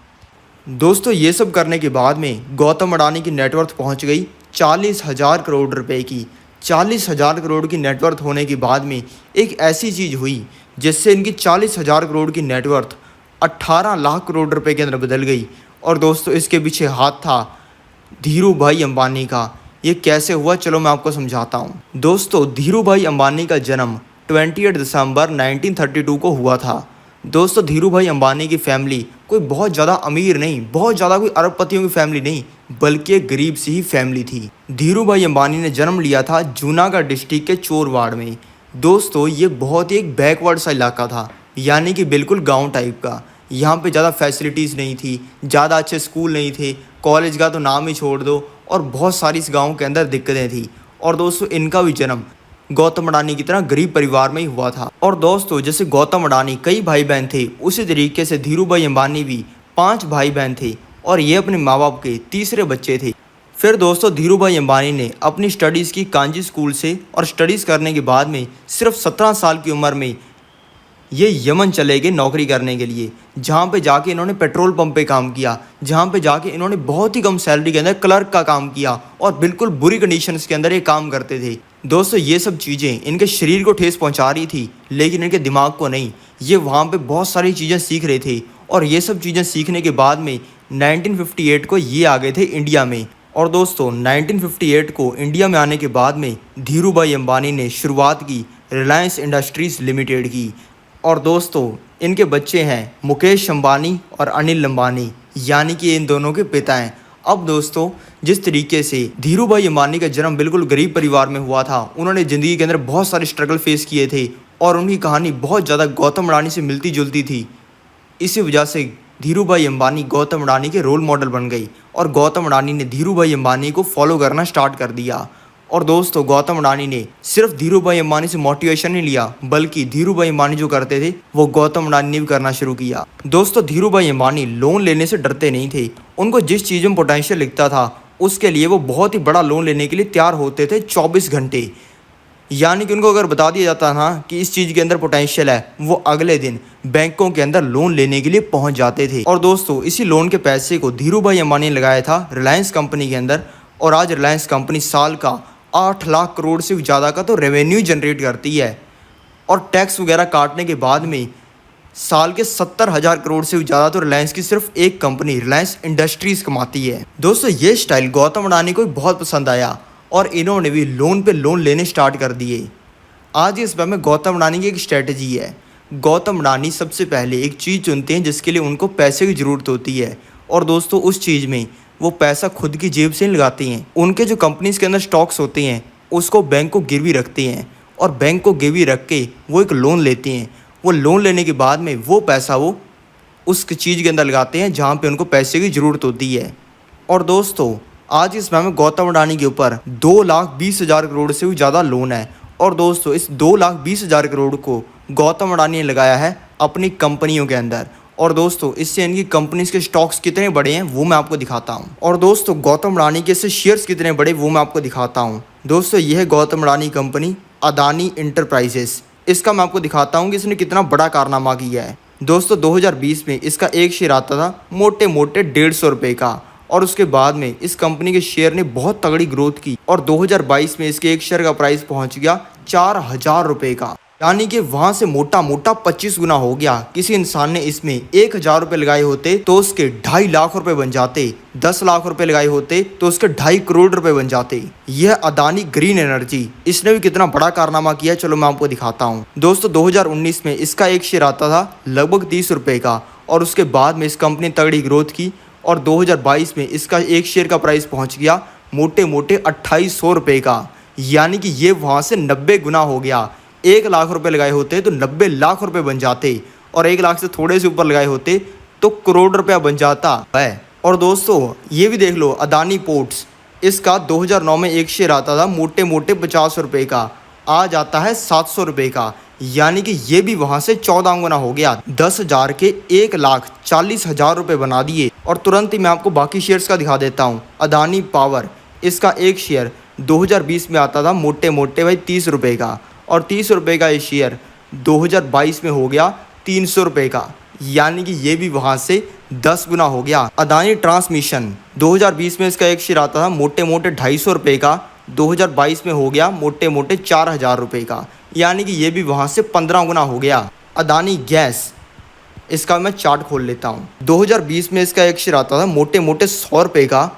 दोस्तों, ये सब करने के बाद में गौतम अडानी की नेटवर्थ पहुंच गई 40,000 करोड़ रुपए की। 40,000 करोड़ की नेटवर्थ होने के बाद में एक ऐसी चीज़ हुई जिससे इनकी 40,000 करोड़ की नेटवर्थ 18 लाख करोड़ रुपए के अंदर बदल गई। और दोस्तों, इसके पीछे हाथ था धीरू भाई अंबानी का। ये कैसे हुआ, चलो मैं आपको समझाता हूँ। दोस्तों, धीरू भाई अंबानी का जन्म 28 दिसंबर 1932 को हुआ था। दोस्तों, धीरू भाई अंबानी की फैमिली कोई बहुत ज़्यादा अमीर नहीं, बहुत ज़्यादा कोई अरबपतियों की फैमिली नहीं, बल्कि एक गरीब सी ही फैमिली थी। धीरू भाई अंबानी ने जन्म लिया था जूनागढ़ डिस्ट्रिक्ट के चोरवाड़ में। दोस्तों, ये बहुत ही एक बैकवर्ड सा इलाका था, यानी कि बिल्कुल गांव टाइप का। यहाँ पे ज़्यादा फैसिलिटीज़ नहीं थी, ज़्यादा अच्छे स्कूल नहीं थे, कॉलेज का तो नाम ही छोड़ दो, और बहुत सारी इस गाँव के अंदर दिक्कतें थी। और दोस्तों, इनका भी जन्म गौतम अडानी की तरह गरीब परिवार में ही हुआ था। और दोस्तों, जैसे गौतम अडानी कई भाई बहन थे, उसी तरीके से धीरू भाई अंबानी भी 5 भाई बहन थे और ये अपने माँ बाप के तीसरे बच्चे थे। फिर दोस्तों, धीरू भाई अंबानी ने अपनी स्टडीज़ की कांजी स्कूल से, और स्टडीज़ करने के बाद में सिर्फ 17 साल की उम्र में ये यमन चले गए नौकरी करने के लिए, जहाँ पे जाके इन्होंने पेट्रोल पंप पे काम किया, जहाँ पे जाके इन्होंने बहुत ही कम सैलरी के अंदर क्लर्क का काम किया और बिल्कुल बुरी कंडीशंस के अंदर ये काम करते थे। दोस्तों ये सब चीज़ें इनके शरीर को ठेस पहुंचा रही थी, लेकिन इनके दिमाग को नहीं। ये वहाँ पे बहुत सारी चीज़ें सीख रहे थे और ये सब चीज़ें सीखने के बाद में 1958 को ये आ गए थे इंडिया में। और दोस्तों 1958 को इंडिया में आने के बाद में धीरू भाई अंबानी ने शुरुआत की रिलायंस इंडस्ट्रीज़ लिमिटेड की। और दोस्तों इनके बच्चे हैं मुकेश अंबानी और अनिल अंबानी, यानी कि इन दोनों के पिता हैं। अब दोस्तों जिस तरीके से धीरू भाई अंबानी का जन्म बिल्कुल गरीब परिवार में हुआ था, उन्होंने ज़िंदगी के अंदर बहुत सारे स्ट्रगल फेस किए थे और उनकी कहानी बहुत ज़्यादा गौतम अडानी से मिलती जुलती थी। इसी वजह से धीरू भाई अंबानी गौतम अडानी के रोल मॉडल बन गई और गौतम अडानी ने धीरू भाई अंबानी को फॉलो करना स्टार्ट कर दिया। और दोस्तों गौतम अडानी ने सिर्फ धीरू भाई अंबानी से मोटिवेशन नहीं लिया, बल्कि धीरू भाई अंबानी जो करते थे वो गौतम अडानी ने भी करना शुरू किया। दोस्तों धीरू भाई अंबानी लोन लेने से डरते नहीं थे। उनको जिस चीज़ में पोटेंशियल लिखता था उसके लिए वो बहुत ही बड़ा लोन लेने के लिए तैयार होते थे 24 घंटे। यानी कि उनको अगर बता दिया जाता था कि इस चीज़ के अंदर पोटेंशियल है, वो अगले दिन बैंकों के अंदर लोन लेने के लिए पहुंच जाते थे। और दोस्तों इसी लोन के पैसे को धीरू भाई अंबानी ने लगाया था रिलायंस कंपनी के अंदर। और आज रिलायंस कंपनी साल का 8 लाख करोड़ से ज़्यादा का तो रेवेन्यू जनरेट करती है और टैक्स वगैरह काटने के बाद में साल के 70,000 करोड़ से ज़्यादा तो रिलायंस की सिर्फ एक कंपनी रिलायंस इंडस्ट्रीज़ कमाती है। दोस्तों ये स्टाइल गौतम अडानी को बहुत पसंद आया और इन्होंने भी लोन पे लोन लेने स्टार्ट कर दिए। आज इस बार में गौतम अडानी की एक स्ट्रेटजी है। गौतम अडानी सबसे पहले एक चीज़ चुनते हैं जिसके लिए उनको पैसे की ज़रूरत होती है और दोस्तों उस चीज़ में वो पैसा खुद की जेब से लगाते हैं। उनके जो कंपनीज़ के अंदर स्टॉक्स होते हैं उसको बैंक को गिरवी रखते हैं और बैंक को गिरवी रख के वो एक लोन लेते हैं। वो लोन लेने के बाद में वो पैसा वो उस चीज़ के अंदर लगाते हैं जहाँ पे उनको पैसे की ज़रूरत होती है। और दोस्तों आज इस समय में गौतम अडानी के ऊपर 2,20,000 करोड़ से भी ज़्यादा लोन है। और दोस्तों इस 2,20,000 करोड़ को गौतम अडानी ने लगाया है अपनी कंपनियों के अंदर। और दोस्तों इससे इनकी कंपनीज के स्टॉक्स कितने बड़े हैं वो मैं आपको दिखाता हूं। और दोस्तों गौतम अडानी के इससे शेयर्स कितने बड़े वो मैं आपको दिखाता हूं। दोस्तों यह है गौतम अडानी कंपनी अदानी इंटरप्राइजेस। इसका मैं आपको दिखाता हूं कि इसने कितना बड़ा कारनामा किया है। दोस्तों 2020 में इसका एक शेयर आता था मोटे मोटे 150 रुपये का और उसके बाद में इस कंपनी के शेयर ने बहुत तगड़ी ग्रोथ की और 2022 में इसके एक शेयर का प्राइस पहुंच गया 4,000 रुपये का, यानी कि वहां से मोटा मोटा 25 गुना हो गया। किसी इंसान ने इसमें 1,000 रुपये लगाए होते तो उसके 2.5 लाख रुपए बन जाते, 10 लाख रुपए लगाए होते तो उसके 2.5 करोड़ रुपए बन जाते। यह अदानी ग्रीन एनर्जी, इसने भी कितना बड़ा कारनामा किया, चलो मैं आपको दिखाता हूँ। दोस्तों 2019 में इसका एक शेयर आता था लगभग 30 रुपये का और उसके बाद में इस कंपनी ने तगड़ी ग्रोथ की और 2022 में इसका एक शेयर का प्राइस पहुंच गया मोटे मोटे 2,800 रुपये का, यानी कि ये वहाँ से 90 गुना हो गया। 1 लाख रुपए लगाए होते तो 90 लाख रुपए बन जाते और 1 लाख से थोड़े से ऊपर लगाए होते तो करोड़ रुपया बन जाता है। और दोस्तों ये भी देख लो अदानी पोर्ट्स, इसका 2009 में एक शेयर आता था मोटे मोटे 50 रुपये का, आज आता है 700 रुपये का, यानी कि ये भी वहाँ से 14 गुना हो गया। 10,000 के 1,40,000 रुपये बना दिए। और तुरंत ही मैं आपको बाकी शेयर्स का दिखा देता हूँ। अदानी पावर, इसका एक शेयर 2020 में आता था मोटे मोटे भाई 30 रुपये का और 30 रुपये का ये शेयर 2022 में हो गया 300 रुपये का, यानी कि ये भी वहाँ से 10 गुना हो गया। अदानी ट्रांसमिशन 2020 में इसका एक शेयर आता था मोटे मोटे 250 रुपये का, 2022 में हो गया मोटे मोटे 4,000 रुपये का, यानी कि ये भी वहाँ से 15 गुना हो गया। अदानी गैस, इसका मैं चार्ट खोल लेता हूँ। 2020 में इसका एक शेयर आता था मोटे मोटे 100 रुपये का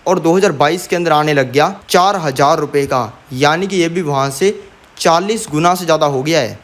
और 2022 के अंदर आने लग गया 4,000 रुपये का, यानी कि ये भी वहाँ से 40 गुना से ज़्यादा हो गया है।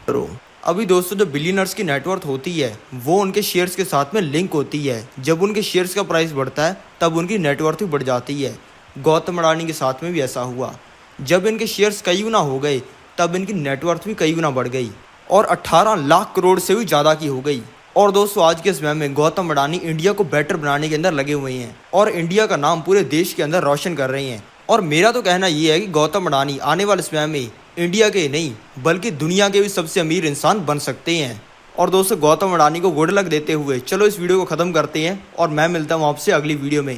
अभी दोस्तों जो बिलियनर्स की नेटवर्थ होती है वो उनके शेयर्स के साथ में लिंक होती है। जब उनके शेयर्स का प्राइस बढ़ता है तब उनकी नेटवर्थ भी बढ़ जाती है। गौतम अडानी के साथ में भी ऐसा हुआ। जब इनके शेयर्स कई गुना हो गए तब इनकी नेटवर्थ भी कई गुना बढ़ गई और 18 लाख करोड़ से भी ज़्यादा की हो गई। और दोस्तों आज के समय में गौतम अडानी इंडिया को बेटर बनाने के अंदर लगे हुए हैं और इंडिया का नाम पूरे देश के अंदर रोशन कर रहे हैं। और मेरा तो कहना ये है कि गौतम अडानी आने वाले समय में इंडिया के नहीं बल्कि दुनिया के भी सबसे अमीर इंसान बन सकते हैं। और दोस्तों गौतम अडानी को गुड लक देते हुए चलो इस वीडियो को ख़त्म करते हैं और मैं मिलता हूँ आपसे अगली वीडियो में।